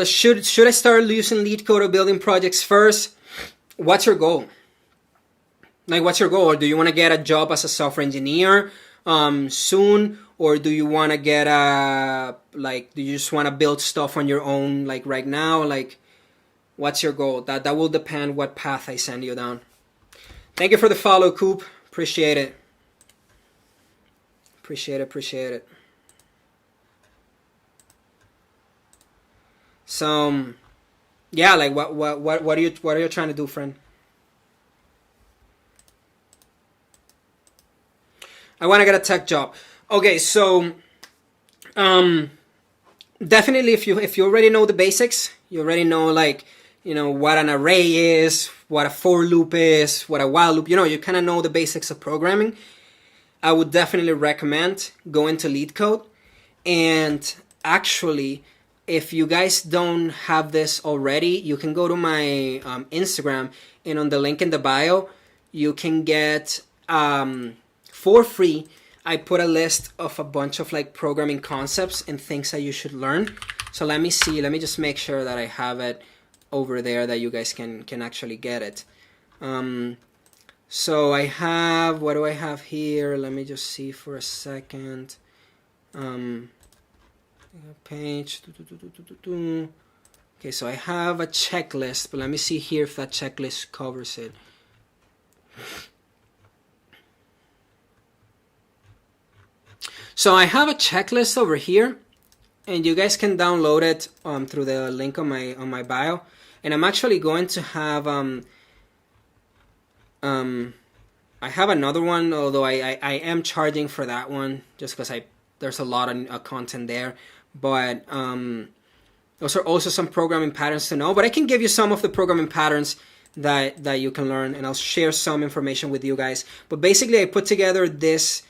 Should I start using lead code or building projects first? What's your goal? Like, what's your goal? Or do you want to get a job as a software engineer soon? Or do you want to get do you just want to build stuff on your own, like right now? Like, what's your goal? That will depend what path I send you down. Thank you for the follow, Coop. Appreciate it. Appreciate it. So yeah, like what are you trying to do, friend? I want to get a tech job. Okay, so um, definitely if you already know the basics, you already know like what an array is, what a for loop is, what a while loop. You kind of know the basics of programming. I would definitely recommend going to LeetCode. And actually, if you guys don't have this already, you can go to my Instagram, and on the link in the bio, you can get for free. I put a list of a bunch of like programming concepts and things that you should learn. So let me see. Let me just make sure that I have it over there that you guys can actually get it. So I have, what do I have here? Let me just see for a second. Page. Okay, so I have a checklist, but let me see here if that checklist covers it. So I have a checklist over here, and you guys can download it through the link on my bio. And I'm actually going to have I have another one, although I am charging for that one just because there's a lot of content there. But those are also some programming patterns to know. But I can give you some of the programming patterns that you can learn, and I'll share some information with you guys. But basically, I put together this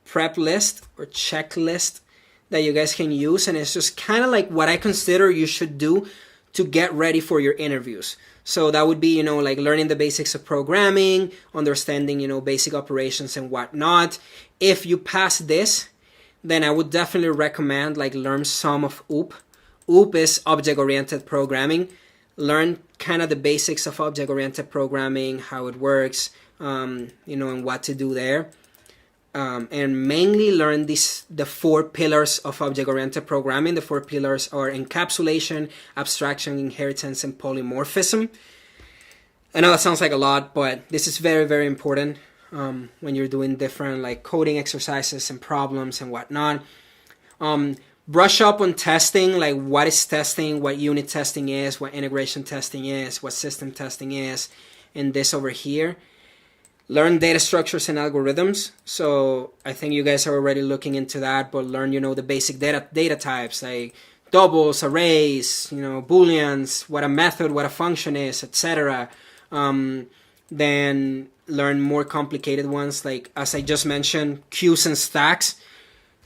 prep list or checklist that you guys can use, and it's just kind of like what I consider you should do to get ready for your interviews. So that would be, like learning the basics of programming, understanding, basic operations and whatnot. If you pass this, then I would definitely recommend like learn some of OOP. OOP is object-oriented programming. Learn kind of the basics of object-oriented programming, how it works, and what to do there. And mainly learn the 4 pillars of object-oriented programming. The 4 pillars are encapsulation, abstraction, inheritance, and polymorphism. I know that sounds like a lot, but this is very, very important when you're doing different like coding exercises and problems and whatnot. Brush up on testing, like what is testing, what unit testing is, what integration testing is, what system testing is, and this over here. Learn data structures and algorithms. So I think you guys are already looking into that, but learn, the basic data types like doubles, arrays, booleans, what a method, what a function is, etc. Then learn more complicated ones, like as I just mentioned, queues and stacks.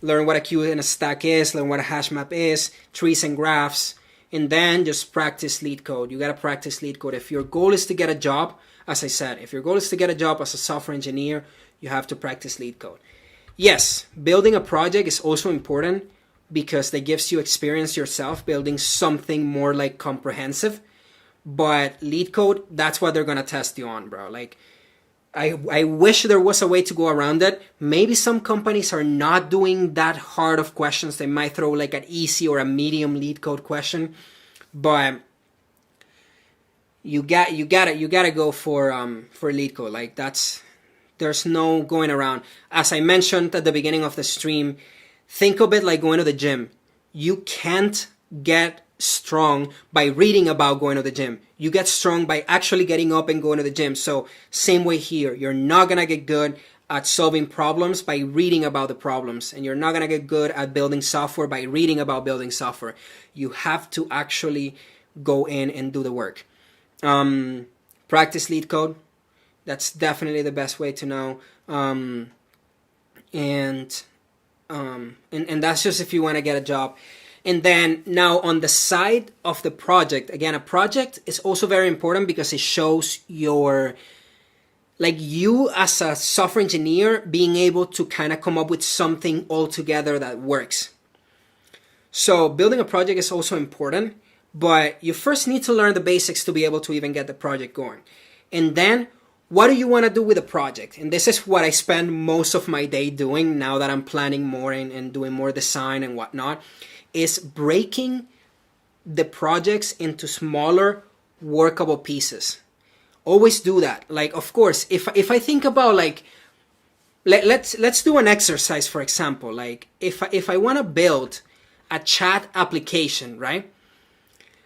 Learn what a queue and a stack is, learn what a hash map is, trees and graphs, and then just practice LeetCode. You gotta practice LeetCode. If your goal is to get a job, as I said, if your goal is to get a job as a software engineer, you have to practice LeetCode. Yes, building a project is also important because that gives you experience yourself building something more like comprehensive. But LeetCode, that's what they're gonna test you on, bro. Like, I wish there was a way to go around it. Maybe some companies are not doing that hard of questions. They might throw like an easy or a medium LeetCode question, but you gotta go for LeetCode. Like there's no going around. As I mentioned at the beginning of the stream, think of it like going to the gym. You can't get strong by reading about going to the gym. You get strong by actually getting up and going to the gym. So same way here, you're not gonna get good at solving problems by reading about the problems, and you're not gonna get good at building software by reading about building software. You have to actually go in and do the work. Practice LeetCode. That's definitely the best way to know. And that's just if you want to get a job. And then now on the side of the project, again, a project is also very important because it shows you as a software engineer being able to kind of come up with something altogether that works. So building a project is also important, but you first need to learn the basics to be able to even get the project going. And then what do you want to do with a project? And this is what I spend most of my day doing now that I'm planning more and doing more design and whatnot, is breaking the projects into smaller workable pieces. Always do that. Like, of course, if I think about like, let's do an exercise, for example. Like if I want to build a chat application, right?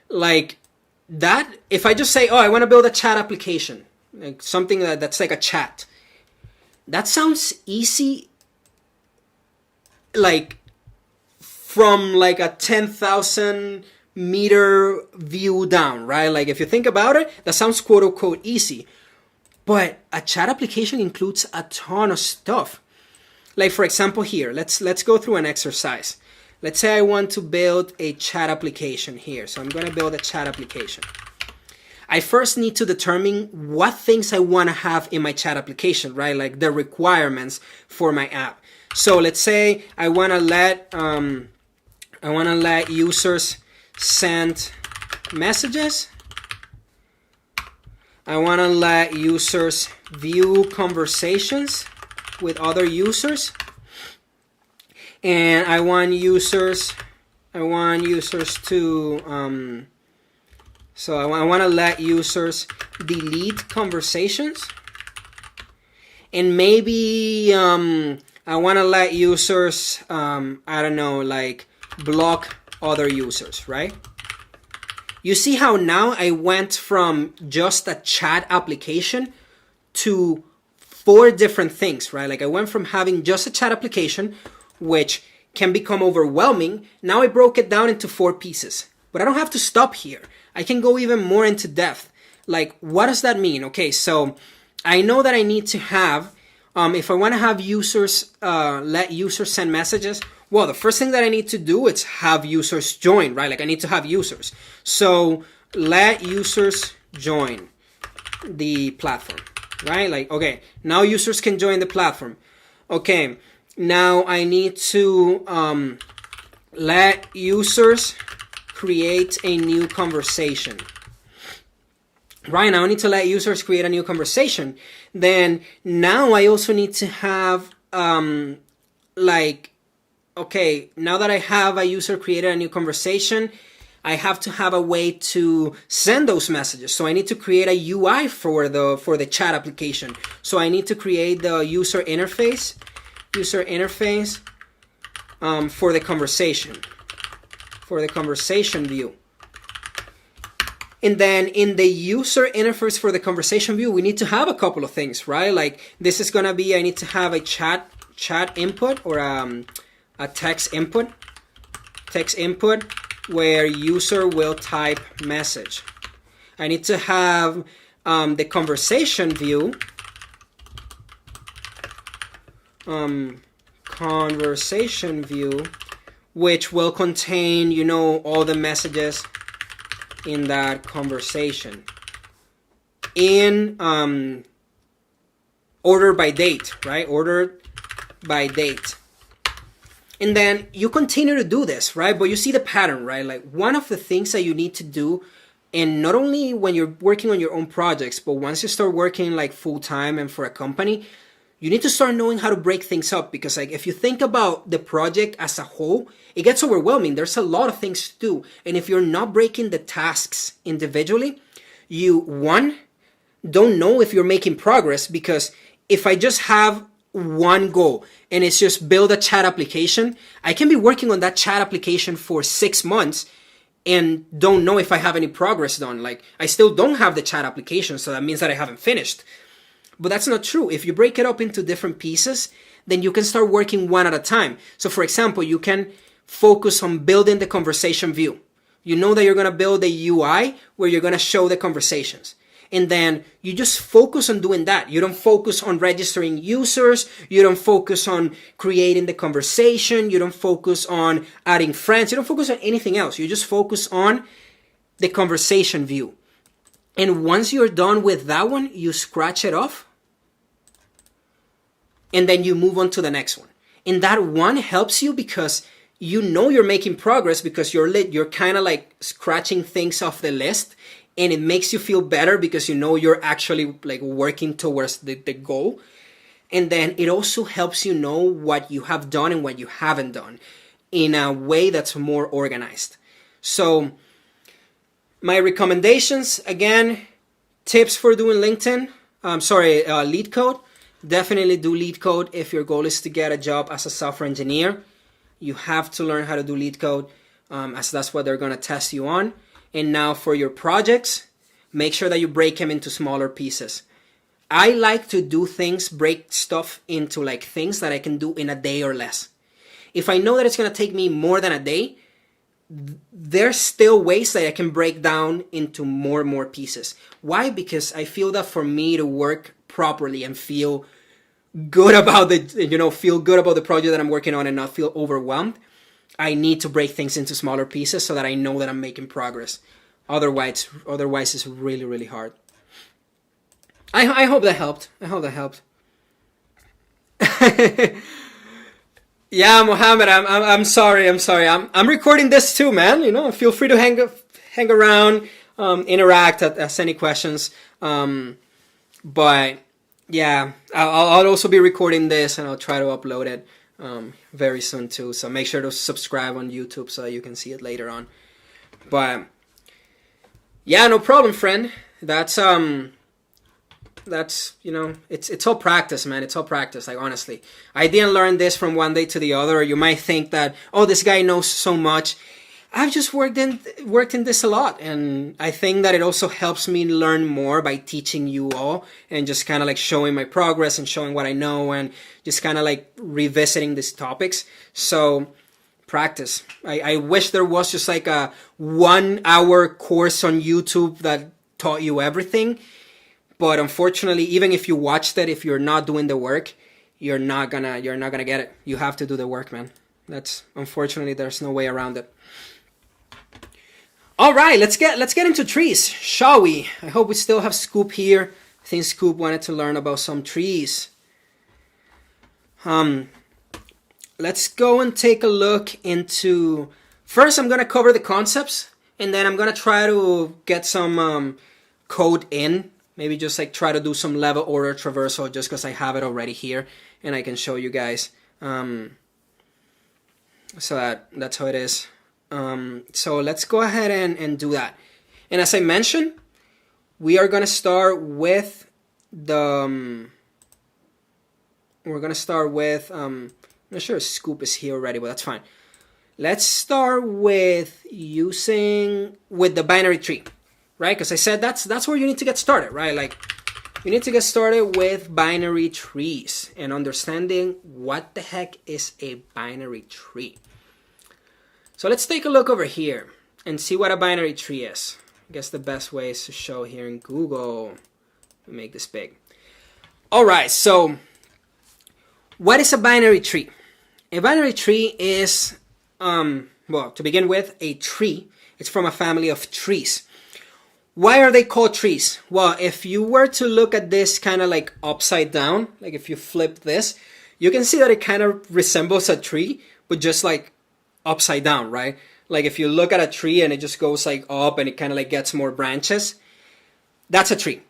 like that, if I just say, oh, I want to build a chat application, like something that's like a chat, that sounds easy, like from like a 10,000 meter view down, right? Like if you think about it, that sounds quote unquote easy. But a chat application includes a ton of stuff. Like for example here, let's go through an exercise. Let's say I want to build a chat application here. So I'm going to build a chat application. I first need to determine what things I want to have in my chat application, right? Like the requirements for my app. So let's say I want to let users send messages. I want to let users view conversations with other users. And I want users to, so I want to let users delete conversations. And maybe I want to let users, I don't know, like block other users, right? You see how now I went from just a chat application to 4 different things, right? Like I went from having just a chat application, which can become overwhelming. Now I broke it down into 4 pieces. But I don't have to stop here. I can go even more into depth. Like, what does that mean? Okay, so I know that I need to have, if I want to have users, let users send messages, well, the first thing that I need to do is have users join, right? Like I need to have users. So let users join the platform, right? Like, okay, now users can join the platform. Okay, now I need to let users create a new conversation. Right, now I need to let users create a new conversation. Then now I also need to have okay, now that I have a user created a new conversation, I have to have a way to send those messages. So I need to create a UI for the chat application. So I need to create the user interface for the conversation view. And then in the user interface for the conversation view, we need to have a couple of things, right? Like this is gonna be, I need to have a chat input or a text input where user will type message. I need to have the conversation view, which will contain, you know, all the messages in that conversation in order by date, right? Ordered by date. And then you continue to do this, right? But you see the pattern, right? Like one of the things that you need to do, and not only when you're working on your own projects, but once you start working like full time and for a company, you need to start knowing how to break things up, because like if you think about the project as a whole, it gets overwhelming. There's a lot of things to do. And if you're not breaking the tasks individually, you, one, don't know if you're making progress, because if I just have one goal and it's just build a chat application, I can be working on that chat application for 6 months and don't know if I have any progress done. Like I still don't have the chat application, so that means that I haven't finished. But that's not true. If you break it up into different pieces, then you can start working one at a time. So for example, you can focus on building the conversation view. You know that you're going to build a UI where you're going to show the conversations. And then you just focus on doing that. You don't focus on registering users. You don't focus on creating the conversation. You don't focus on adding friends. You don't focus on anything else. You just focus on the conversation view. And once you're done with that one, you scratch it off. And then you move on to the next one. And that one helps you because you know you're making progress, because you're kind of like scratching things off the list. And it makes you feel better because you know you're actually like working towards the goal. And then it also helps you know what you have done and what you haven't done in a way that's more organized. So my recommendations, again, tips for doing LinkedIn. LeetCode. Definitely do LeetCode if your goal is to get a job as a software engineer. You have to learn how to do LeetCode, as that's what they're going to test you on. And now for your projects, make sure that you break them into smaller pieces. I like to do things, break stuff into like things that I can do in a day or less. If I know that it's going to take me more than a day, there's still ways that I can break down into more and more pieces. Why? Because I feel that for me to work properly and feel good about feel good about the project that I'm working on and not feel overwhelmed, I need to break things into smaller pieces so that I know that I'm making progress. Otherwise it's really, really hard. I hope that helped. Yeah, Mohammed, I'm sorry. I'm recording this too, man. Feel free to hang around, interact, ask any questions. But yeah, I'll also be recording this and I'll try to upload it very soon too. So make sure to subscribe on YouTube so you can see it later on. But yeah, no problem, friend. That's it's all practice, man. It's all practice. Like, honestly, I didn't learn this from one day to the other. You might think that, oh, this guy knows so much. I've just worked in this a lot, and I think that it also helps me learn more by teaching you all and just kind of like showing my progress and showing what I know and just kind of like revisiting these topics. So practice. I wish there was just like a 1 hour course on YouTube that taught you everything. But unfortunately, even if you watched it, if you're not doing the work, you're not gonna get it. You have to do the work, man. Unfortunately, there's no way around it. All right, let's get into trees, shall we? I hope we still have Scoop here. I think Scoop wanted to learn about some trees. Let's go and take a look into. First, I'm gonna cover the concepts, and then I'm gonna try to get some code in. Maybe just like try to do some level order traversal just because I have it already here and I can show you guys. So that's how it is. So let's go ahead and do that. And as I mentioned, we are gonna start with I'm not sure if Scoop is here already, but that's fine. Let's start with the binary tree. Right, because I said that's where you need to get started, right? Like, you need to get started with binary trees and understanding what the heck is a binary tree. So let's take a look over here and see what a binary tree is. I guess the best way is to show here in Google. Let me make this big. All right, so what is a binary tree? A binary tree is, well, to begin with, a tree. It's from a family of trees. Why are they called trees? Well, if you were to look at this kind of like upside down, like if you flip this, you can see that it kind of resembles a tree, but just like upside down, right? Like if you look at a tree and it just goes like up and it kind of like gets more branches, that's a tree.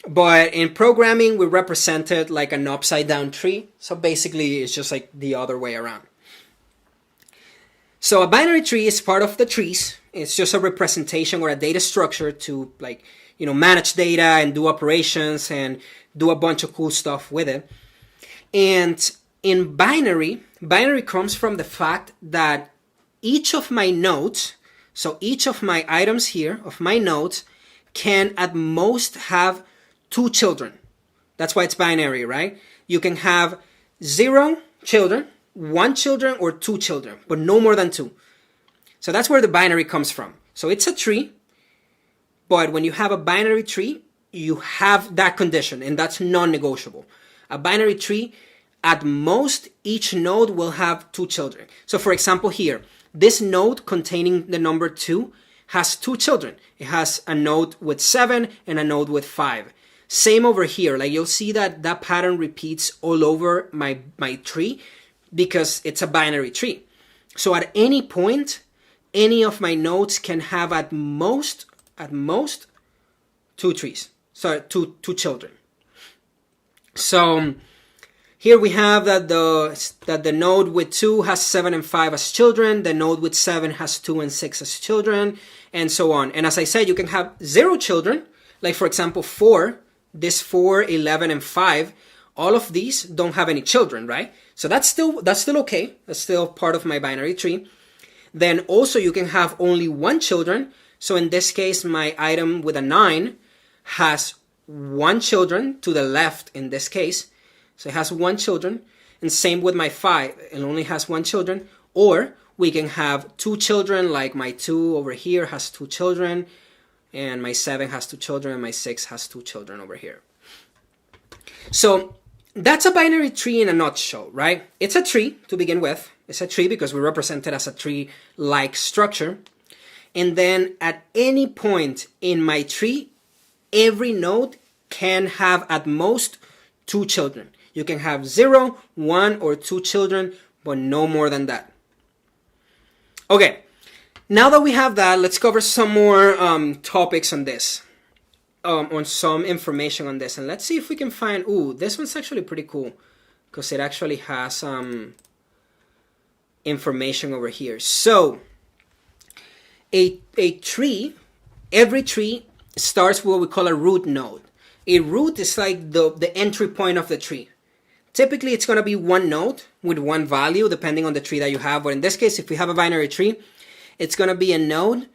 But in programming, we represent it like an upside down tree. So basically it's just like the other way around. So a binary tree is part of the trees. It's just a representation or a data structure to manage data and do operations and do a bunch of cool stuff with it. And in binary comes from the fact that each of my nodes, so each of my items here, of my nodes, can at most have 2 children. That's why it's binary, right? You can have 0 children, 1 children, or 2 children, but no more than 2. So that's where the binary comes from. So it's a tree, but when you have a binary tree, you have that condition, and that's non-negotiable. A binary tree, at most, each node will have 2 children. So for example here, this node containing the number 2 has 2 children. It has a node with 7 and a node with 5. Same over here. Like, you'll see that pattern repeats all over my tree because it's a binary tree. So at any point, any of my nodes can have at most 2 trees. Sorry, two children. So here we have that the node with 2 has 7 and 5 as children. The node with 7 has 2 and 6 as children, and so on. And as I said, you can have 0 children. Like for example, 4, 11, and 5. All of these don't have any children, right? So that's still okay. That's still part of my binary tree. Then also you can have only 1 children. So in this case, my item with a 9 has one children to the left in this case. So it has one children. And same with my 5. It only has one children. Or we can have two children, like my 2 over here has two children. And my 7 has two children. And my 6 has two children over here. So that's a binary tree in a nutshell, right? It's a tree to begin with. It's a tree because we represent it as a tree-like structure. And then at any point in my tree, every node can have at most 2 children. You can have 0, 1, or 2 children, but no more than that. Okay, now that we have that, let's cover some more topics on this. On some information on this. And let's see if we can find... Ooh, this one's actually pretty cool because it actually has information over here. So, a tree, every tree starts with what we call a root node. A root is like the entry point of the tree. Typically, it's going to be one node with one value depending on the tree that you have. But in this case, if we have a binary tree, it's going to be a node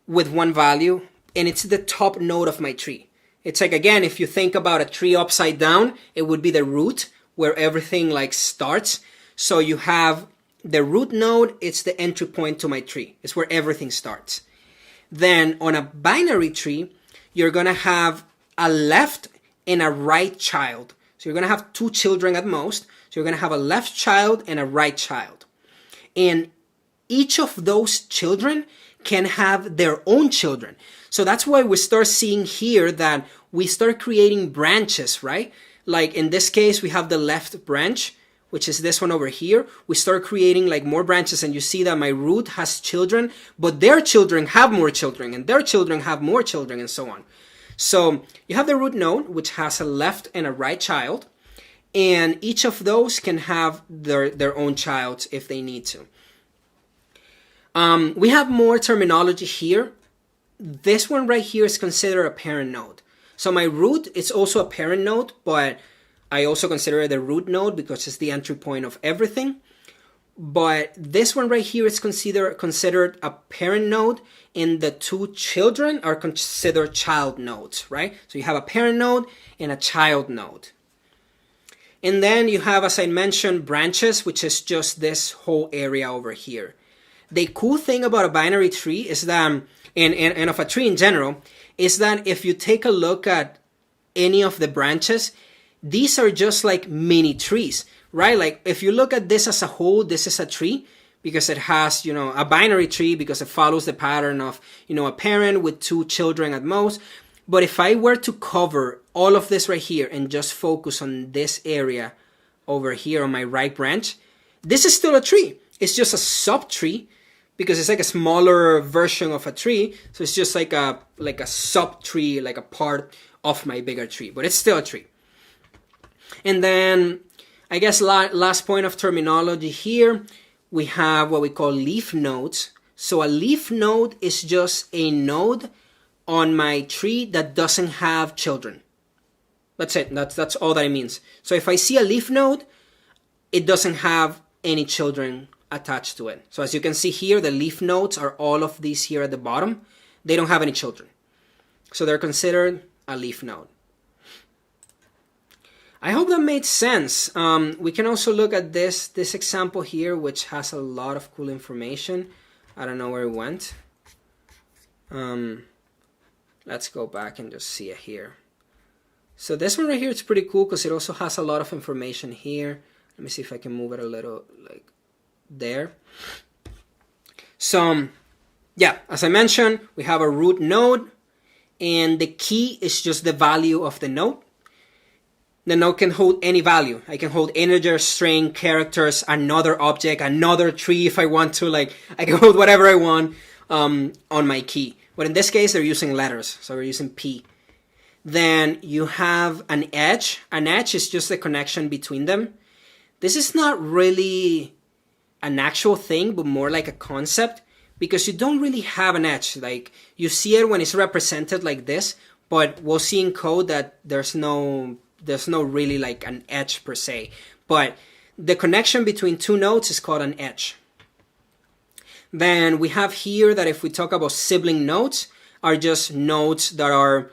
with one value, and it's the top node of my tree. It's like, again, if you think about a tree upside down, it would be the root where everything like starts. So you have the root node, it's the entry point to my tree. It's where everything starts. Then on a binary tree, you're going to have a left and a right child. So you're going to have 2 children at most. So you're going to have a left child and a right child. And each of those children can have their own children. So that's why we start seeing here that we start creating branches, right? Like in this case, we have the left branch, which is this one over here. We start creating like more branches, and you see that my root has children, but their children have more children, and their children have more children, and so on. So you have the root node, which has a left and a right child, and each of those can have their own child if they need to. We have more terminology here. This one right here is considered a parent node. So my root is also a parent node, but I also consider it a root node because it's the entry point of everything. But this one right here is considered a parent node, and the 2 children are considered child nodes, right? So you have a parent node and a child node. And then you have, as I mentioned, branches, which is just this whole area over here. The cool thing about a binary tree is that, and of a tree in general, is that if you take a look at any of the branches, these are just like mini trees, right? Like if you look at this as a whole, this is a tree because it has, a binary tree because it follows the pattern of, a parent with 2 children at most. But if I were to cover all of this right here and just focus on this area over here on my right branch, this is still a tree. It's just a subtree because it's like a smaller version of a tree. So it's just like a sub-tree, like a part of my bigger tree, but it's still a tree. And then I guess last point of terminology here, we have what we call leaf nodes. So a leaf node is just a node on my tree that doesn't have children. That's it. That's all that it means. So if I see a leaf node, it doesn't have any children attached to it. So as you can see here, the leaf nodes are all of these here at the bottom. They don't have any children. So they're considered a leaf node. I hope that made sense. We can also look at this example here, which has a lot of cool information. I don't know where it went. Let's go back and just see it here. So this one right here, it's pretty cool because it also has a lot of information here. Let me see if I can move it a little like there. So yeah, as I mentioned, we have a root node, and the key is just the value of the node. The node can hold any value. I can hold integer, string, characters, another object, another tree if I want to. Like I can hold whatever I want on my key. But in this case, they're using letters, so we're using P. Then you have an edge. An edge is just the connection between them. This is not really an actual thing, but more like a concept, because you don't really have an edge. Like you see it when it's represented like this, but we'll see in code that there's no really like an edge per se. But the connection between 2 nodes is called an edge. Then we have here that if we talk about sibling nodes, are just nodes that are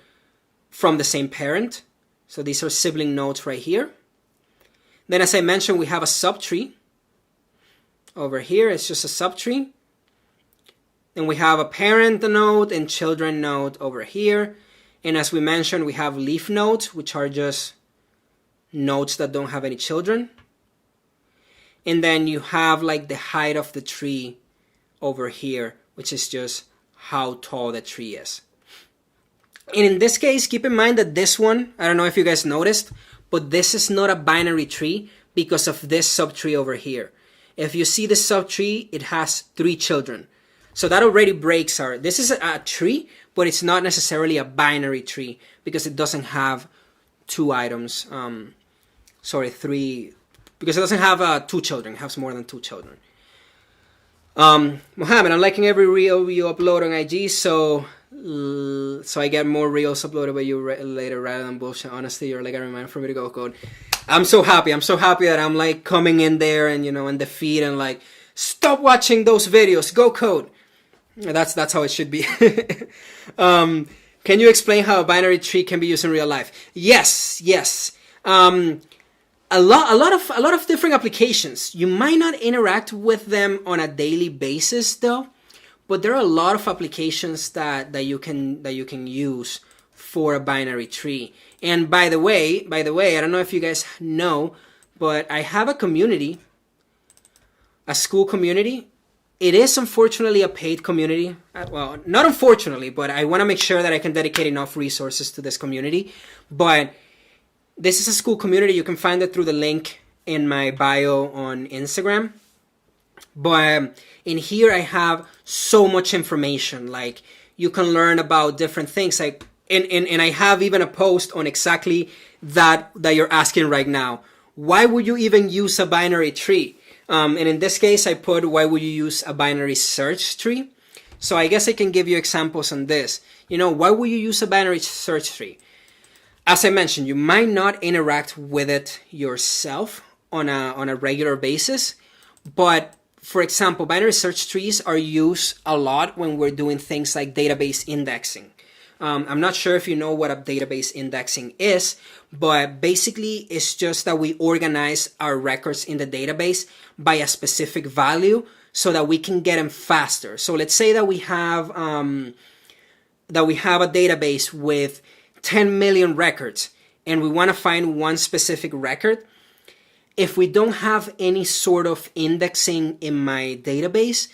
from the same parent. So these are sibling nodes right here. Then as I mentioned, we have a subtree. Over here, it's just a subtree. And we have a parent node and children node over here. And as we mentioned, we have leaf nodes, which are just nodes that don't have any children. And then you have like the height of the tree over here, which is just how tall the tree is. And in this case, keep in mind that this one, I don't know if you guys noticed, but this is not a binary tree because of this subtree over here. If you see the subtree, it has 3 children. So that already breaks our, this is a tree, but it's not necessarily a binary tree because it doesn't have 2 items. Three, because it doesn't have 2 children, it has more than 2 children. Mohammed, I'm liking every reel you upload on IG, so I get more reels uploaded by you later rather than bullshit. Honestly, you're like a reminder for me to go code. I'm so happy that I'm like coming in there and in the feed and like, stop watching those videos, go code. That's how it should be. Can you explain how a binary tree can be used in real life? Yes. A lot of different applications. You might not interact with them on a daily basis though, but there are a lot of applications that you can use for a binary tree. And by the way, I don't know if you guys know, but I have a community, a school community. It is unfortunately a paid community. Well, not unfortunately, but I want to make sure that I can dedicate enough resources to this community. But this is a school community. You can find it through the link in my bio on Instagram. But in here I have so much information. Like you can learn about different things. Like and I have even a post on exactly that you're asking right now. Why would you even use a binary tree? And in this case, I put, why would you use a binary search tree? So I guess I can give you examples on this. Why would you use a binary search tree? As I mentioned, you might not interact with it yourself on a regular basis. But for example, binary search trees are used a lot when we're doing things like database indexing. I'm not sure if you know what a database indexing is, but basically it's just that we organize our records in the database by a specific value so that we can get them faster. So let's say that we have a database with 10 million records and we want to find one specific record. If we don't have any sort of indexing in my database,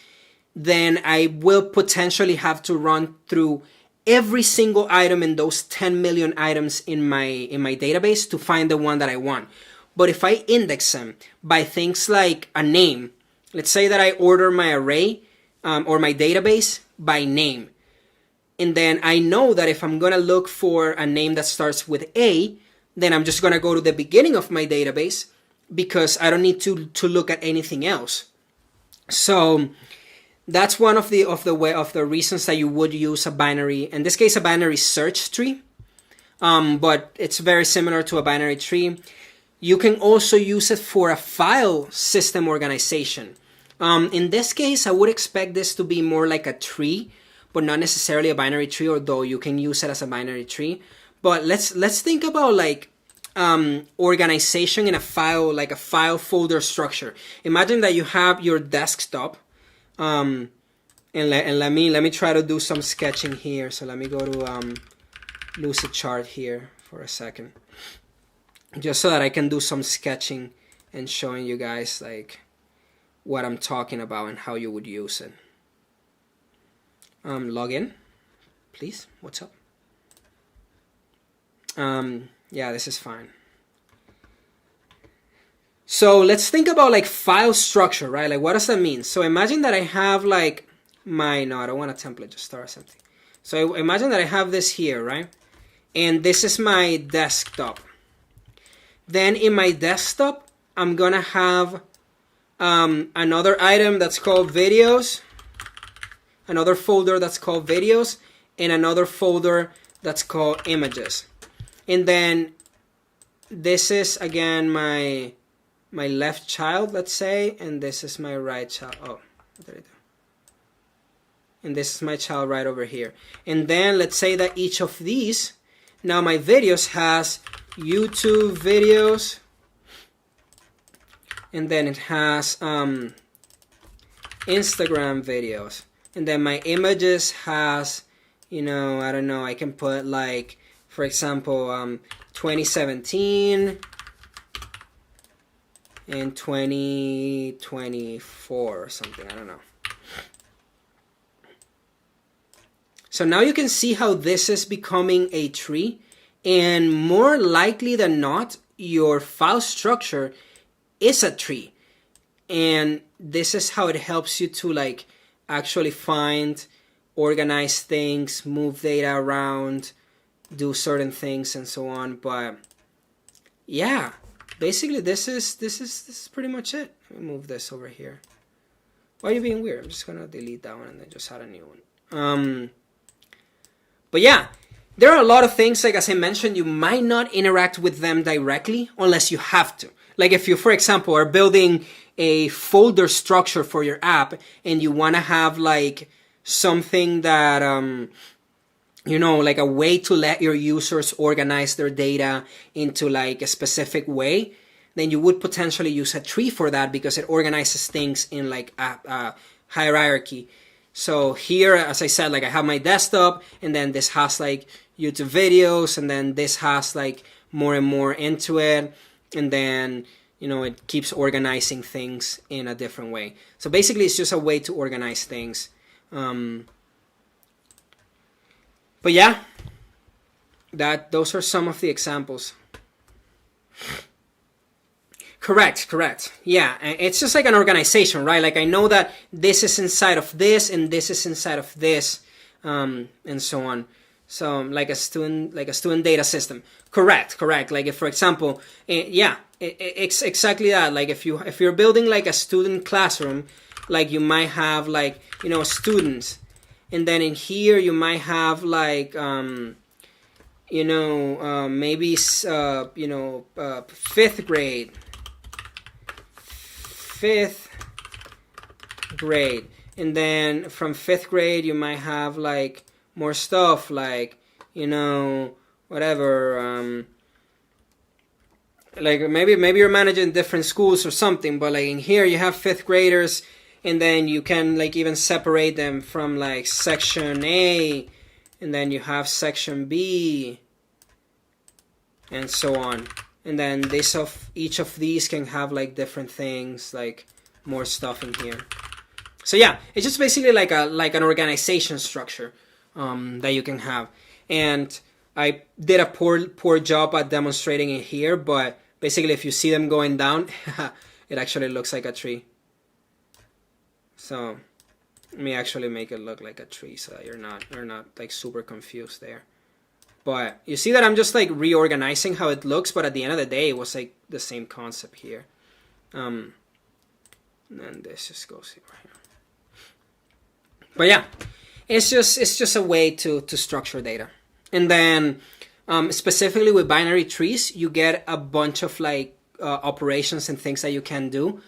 then I will potentially have to run through every single item in those 10 million items in my database to find the one that I want. But if I index them by things like a name, let's say that I order my array or my database by name. And then I know that if I'm going to look for a name that starts with A, then I'm just going to go to the beginning of my database because I don't need to look at anything else. So that's one of the reasons that you would use a binary, in this case, a binary search tree. But it's very similar to a binary tree. You can also use it for a file system organization. In this case, I would expect this to be more like a tree, but not necessarily a binary tree, although you can use it as a binary tree. But let's think about like organization in a file, like a file folder structure. Imagine that you have your desktop. And let me try to do some sketching here. So let me go to Lucidchart here for a second, just so that I can do some sketching and showing you guys like what I'm talking about and how you would use it. Log in, please. What's up? Yeah, this is fine. So let's think about like file structure, right? Like what does that mean? So imagine that I have like I don't want a template, just start something. So imagine that I have this here, right? And this is my desktop. Then in my desktop, I'm gonna have another item that's called videos, another folder that's called videos, and another folder that's called images. And then this is again my left child, let's say, and this is my right child. Oh, there you go. and this is my child right over here. And then let's say that each of these, now my videos has YouTube videos, and then it has Instagram videos, and then my images has, you know, I don't know, I can put like, for example, 2017 and 2024 or something, I don't know. So now you can see how this is becoming a tree, and more likely than not, your file structure is a tree. And this is how it helps you to like actually find, organize things, move data around, do certain things and so on. But yeah, basically this is pretty much it. Let me move this over here. Why are you being weird? I'm just gonna delete that one and then just add a new one. But yeah, there are a lot of things, like as I mentioned, you might not interact with them directly unless you have to. Like if you, for example, are building a folder structure for your app and you want to have like something that, you know, like a way to let your users organize their data into like a specific way, then you would potentially use a tree for that because it organizes things in like a hierarchy. So here, as I said, like I have my desktop, and then this has like YouTube videos, and then this has like more and more into it, and then, you know, it keeps organizing things in a different way. So basically it's just a way to organize things. But yeah, those are some of the examples. Correct. Yeah, it's just like an organization, right? Like I know that this is inside of this and this is inside of this, and so on. So like a student data system. Correct. Like if, for example, yeah, it's exactly that. Like if you're building like a student classroom, like you might have like, you know, students, and then in here you might have like you know, maybe you know, fifth grade, and then from fifth grade you might have like more stuff, like, you know, whatever, like maybe you're managing different schools or something, but like in here you have fifth graders, and then you can like even separate them from like section A, and then you have section B, and so on. And then each of these can have like different things, like more stuff in here. So yeah, it's just basically like an organization structure that you can have. And I did a poor job at demonstrating it here, but basically if you see them going down, it actually looks like a tree. So let me actually make it look like a tree so that you're not like super confused there. But you see that I'm just like reorganizing how it looks, but at the end of the day, it was like the same concept here. And then this just goes here. But yeah, it's just a way to structure data. And then specifically with binary trees, you get a bunch of like operations and things that you can do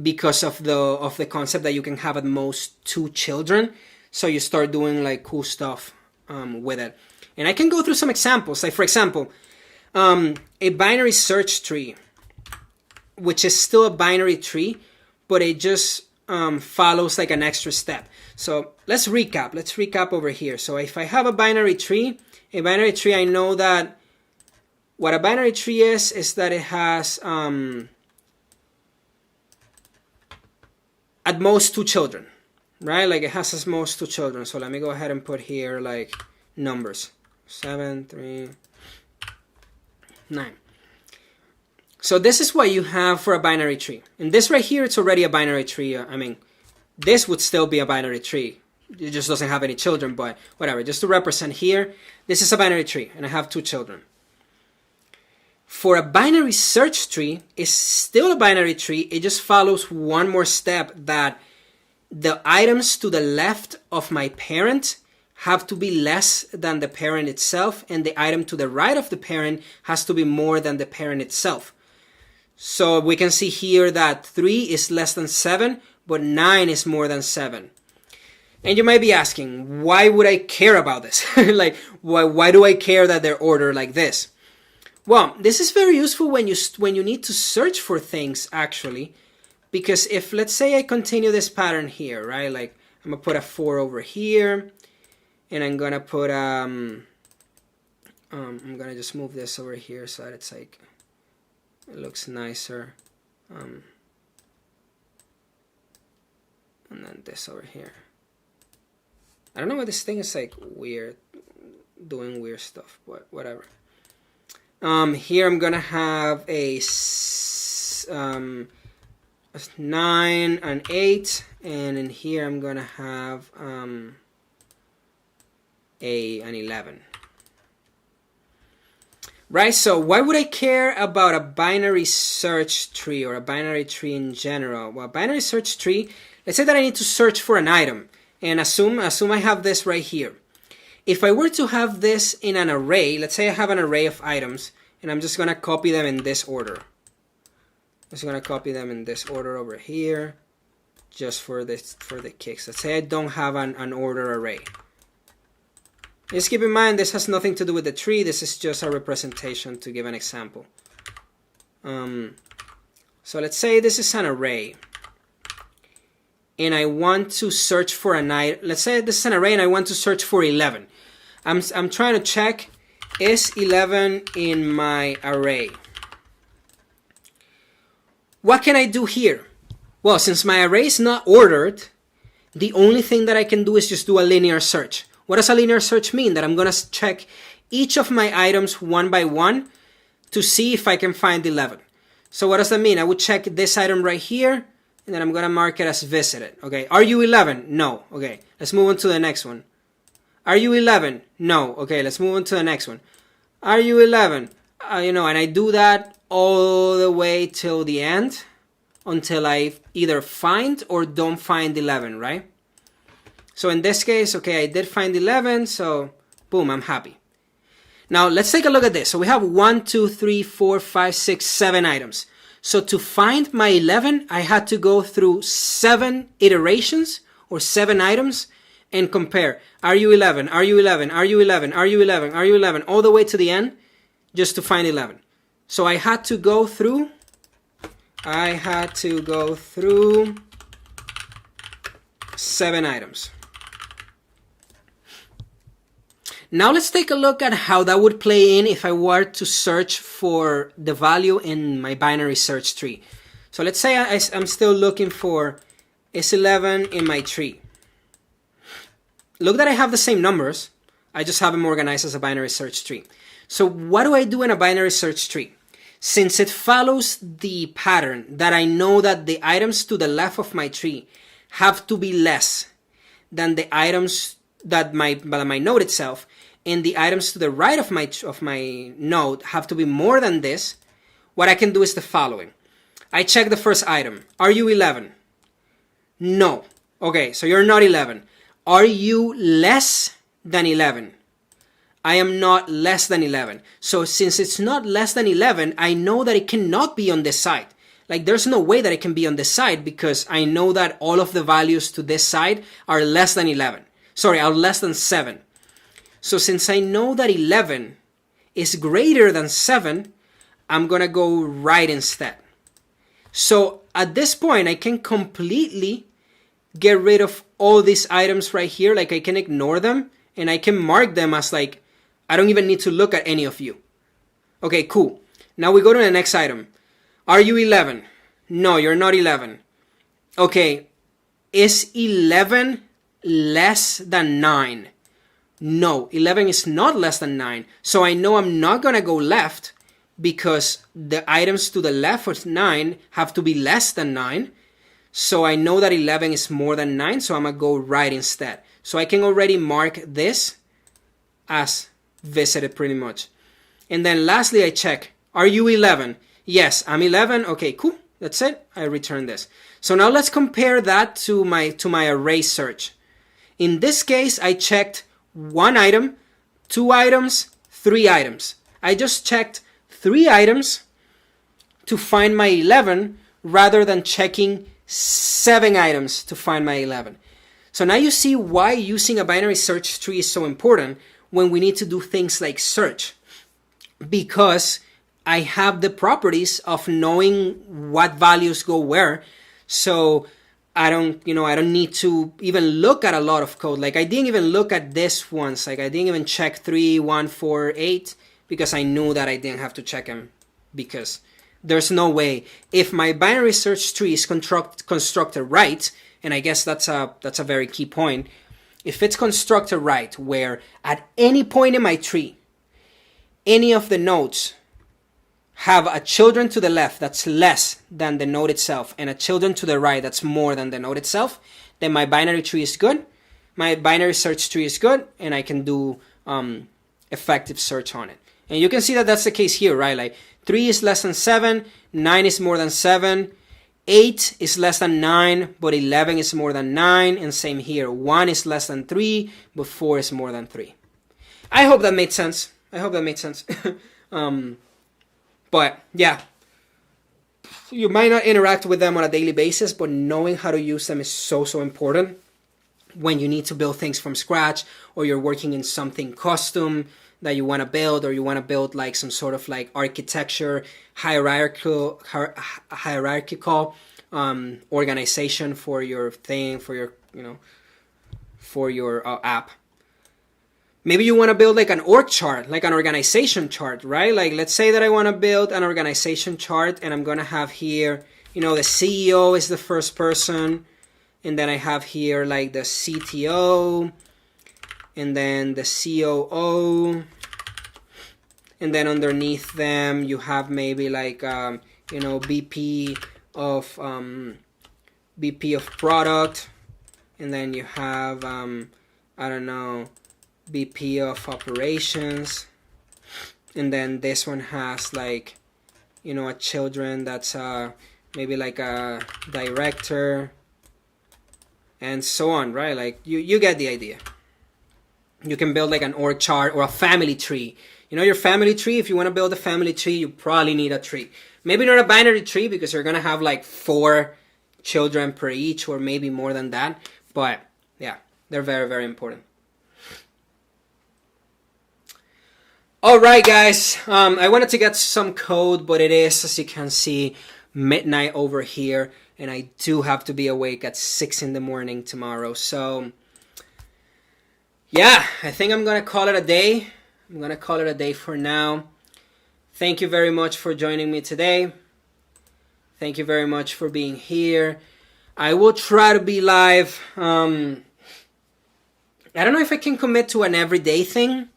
because of the concept that you can have at most 2 children. So you start doing like cool stuff with it. And I can go through some examples. Like for example, a binary search tree, which is still a binary tree, but it just follows like an extra step. So let's recap over here. So if I have a binary tree, I know that what a binary tree is that it has at most 2 children, right? Like it has at most 2 children. So let me go ahead and put here like numbers. 7, 3, 9. So this is what you have for a binary tree. And this right here, it's already a binary tree. I mean, this would still be a binary tree. It just doesn't have any children, but whatever. Just to represent here, this is a binary tree, and I have 2 children. For a binary search tree, it's still a binary tree. It just follows one more step, that the items to the left of my parent have to be less than the parent itself, and the item to the right of the parent has to be more than the parent itself. So we can see here that 3 is less than 7, but 9 is more than 7. And you might be asking, why would I care about this? Like, why do I care that they're ordered like this? Well, this is very useful when you need to search for things, actually. Because if, let's say I continue this pattern here, right? Like, I'm going to put a 4 over here. And I'm going to put, I'm going to just move this over here so that it's like, it looks nicer. And then this over here. I don't know why this thing is like weird, doing weird stuff, but whatever. Here I'm gonna have a 9, an 8, and in here I'm gonna have an 11. Right, so why would I care about a binary search tree or a binary tree in general? Well, binary search tree, let's say that I need to search for an item, and assume I have this right here. If I were to have this in an array, let's say I have an array of items, and I'm just going to copy them in this order. I'm just going to copy them in this order over here, just for the kicks. Let's say I don't have an order array. Just keep in mind, this has nothing to do with the tree. This is just a representation to give an example. So let's say this is an array. And I want to search for an item. Let's say this is an array and I want to search for 11. I'm trying to check, is 11 in my array? What can I do here? Well, since my array is not ordered, the only thing that I can do is just do a linear search. What does a linear search mean? That I'm going to check each of my items one by one to see if I can find 11. So what does that mean? I would check this item right here, and then I'm going to mark it as visited. Okay, are you 11? No. Okay, let's move on to the next one. Are you 11? No. Okay, let's move on to the next one. Are you 11? And I do that all the way till the end until I either find or don't find 11, right? So in this case, okay, I did find 11, so boom, I'm happy. Now let's take a look at this. So we have 1, 2, 3, 4, 5, 6, 7 items. So to find my 11, I had to go through 7 iterations or 7 items and compare. Are you 11? Are you 11? Are you 11? Are you 11? Are you 11? All the way to the end just to find 11. So I had to go through 7 items. Now let's take a look at how that would play in if I were to search for the value in my binary search tree. So let's say I'm still looking for is 11 in my tree. Look that I have the same numbers. I just have them organized as a binary search tree. So what do I do in a binary search tree? Since it follows the pattern that I know that the items to the left of my tree have to be less than the items that my node itself, and the items to the right of my node have to be more than this, what I can do is the following. I check the first item. Are you 11? No. Okay, so you're not 11. Are you less than 11? I am not less than 11. So since it's not less than 11, I know that it cannot be on this side. Like there's no way that it can be on this side because I know that all of the values to this side are less than 11. Sorry, are less than 7. So since I know that 11 is greater than 7, I'm going to go right instead. So at this point, I can completely get rid of all these items right here. Like I can ignore them and I can mark them as like, I don't even need to look at any of you. Okay, cool. Now we go to the next item. Are you 11? No, you're not 11. Okay, is 11 less than 9? No, 11 is not less than 9. So I know I'm not going to go left because the items to the left of 9 have to be less than 9. So I know that 11 is more than 9, so I'm going to go right instead. So I can already mark this as visited pretty much. And then lastly, I check, are you 11? Yes, I'm 11. Okay, cool. That's it. I return this. So now let's compare that to my array search. In this case, I checked 1 item, 2 items, 3 items. I just checked 3 items to find my 11 rather than checking 7 items to find my 11. So now you see why using a binary search tree is so important when we need to do things like search. Because I have the properties of knowing what values go where. So I don't need to even look at a lot of code. Like I didn't even look at this once. Like I didn't even check 3, 1, 4, 8 because I knew that I didn't have to check them, because there's no way. If my binary search tree is constructed right, and I guess that's a very key point. If it's constructed right, where at any point in my tree, any of the nodes have a children to the left that's less than the node itself and a children to the right that's more than the node itself, then my binary tree is good. My binary search tree is good, and I can do effective search on it. And you can see that that's the case here, right? Like 3 is less than 7, 9 is more than 7, 8 is less than 9, but 11 is more than 9, and same here. 1 is less than 3, but 4 is more than 3. I hope that made sense. But yeah, you might not interact with them on a daily basis, but knowing how to use them is so important when you need to build things from scratch, or you're working in something custom that you want to build, or you want to build like some sort of like architecture, hierarchical organization for your thing, for your app. Maybe you want to build like an org chart, like an organization chart, right? Like let's say that I want to build an organization chart, and I'm going to have here, the CEO is the first person, and then I have here like the CTO, and then the COO, and then underneath them you have maybe like VP of product, and then you have VP of operations, and then this one has like a children that's maybe like a director, and so on, right? Like you get the idea. You can build like an org chart or a family tree. Your family tree, if you want to build a family tree, you probably need a tree. Maybe not a binary tree, because you're going to have like 4 children per each, or maybe more than that. But yeah, they're very, very important. Alright guys, I wanted to get some code, but it is, as you can see, midnight over here, and I do have to be awake at 6 in the morning tomorrow. So yeah, I think I'm gonna call it a day. I'm gonna call it a day for now. Thank you very much for joining me today. Thank you very much for being here. I will try to be live. I don't know if I can commit to an everyday thing.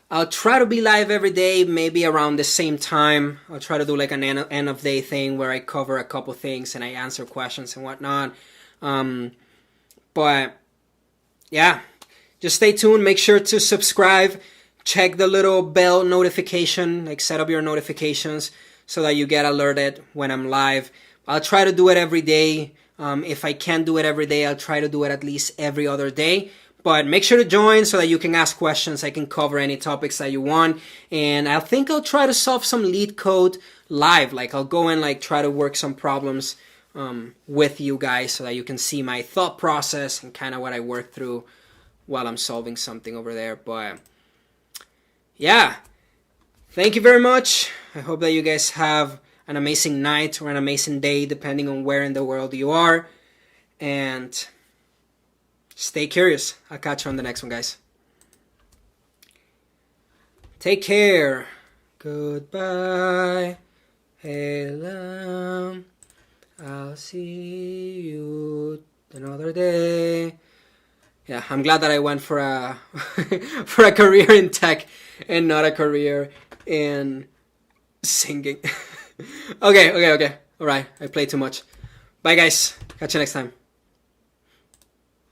I'll try to be live every day, maybe around the same time. I'll try to do like an end of day thing where I cover a couple things and I answer questions and whatnot. But yeah, just stay tuned. Make sure to subscribe. Check the little bell notification, like set up your notifications so that you get alerted when I'm live. I'll try to do it every day. If I can't do it every day, I'll try to do it at least every other day. But make sure to join so that you can ask questions. I can cover any topics that you want. And I think I'll try to solve some lead code live. Like I'll go and like try to work some problems with you guys so that you can see my thought process and kind of what I work through while I'm solving something over there. But yeah, thank you very much. I hope that you guys have an amazing night or an amazing day, depending on where in the world you are. And stay curious. I'll catch you on the next one, guys. Take care. Goodbye. Hello. I'll see you another day. Yeah, I'm glad that I went for a for a career in tech and not a career in singing. Okay. All right, I played too much. Bye, guys. Catch you next time.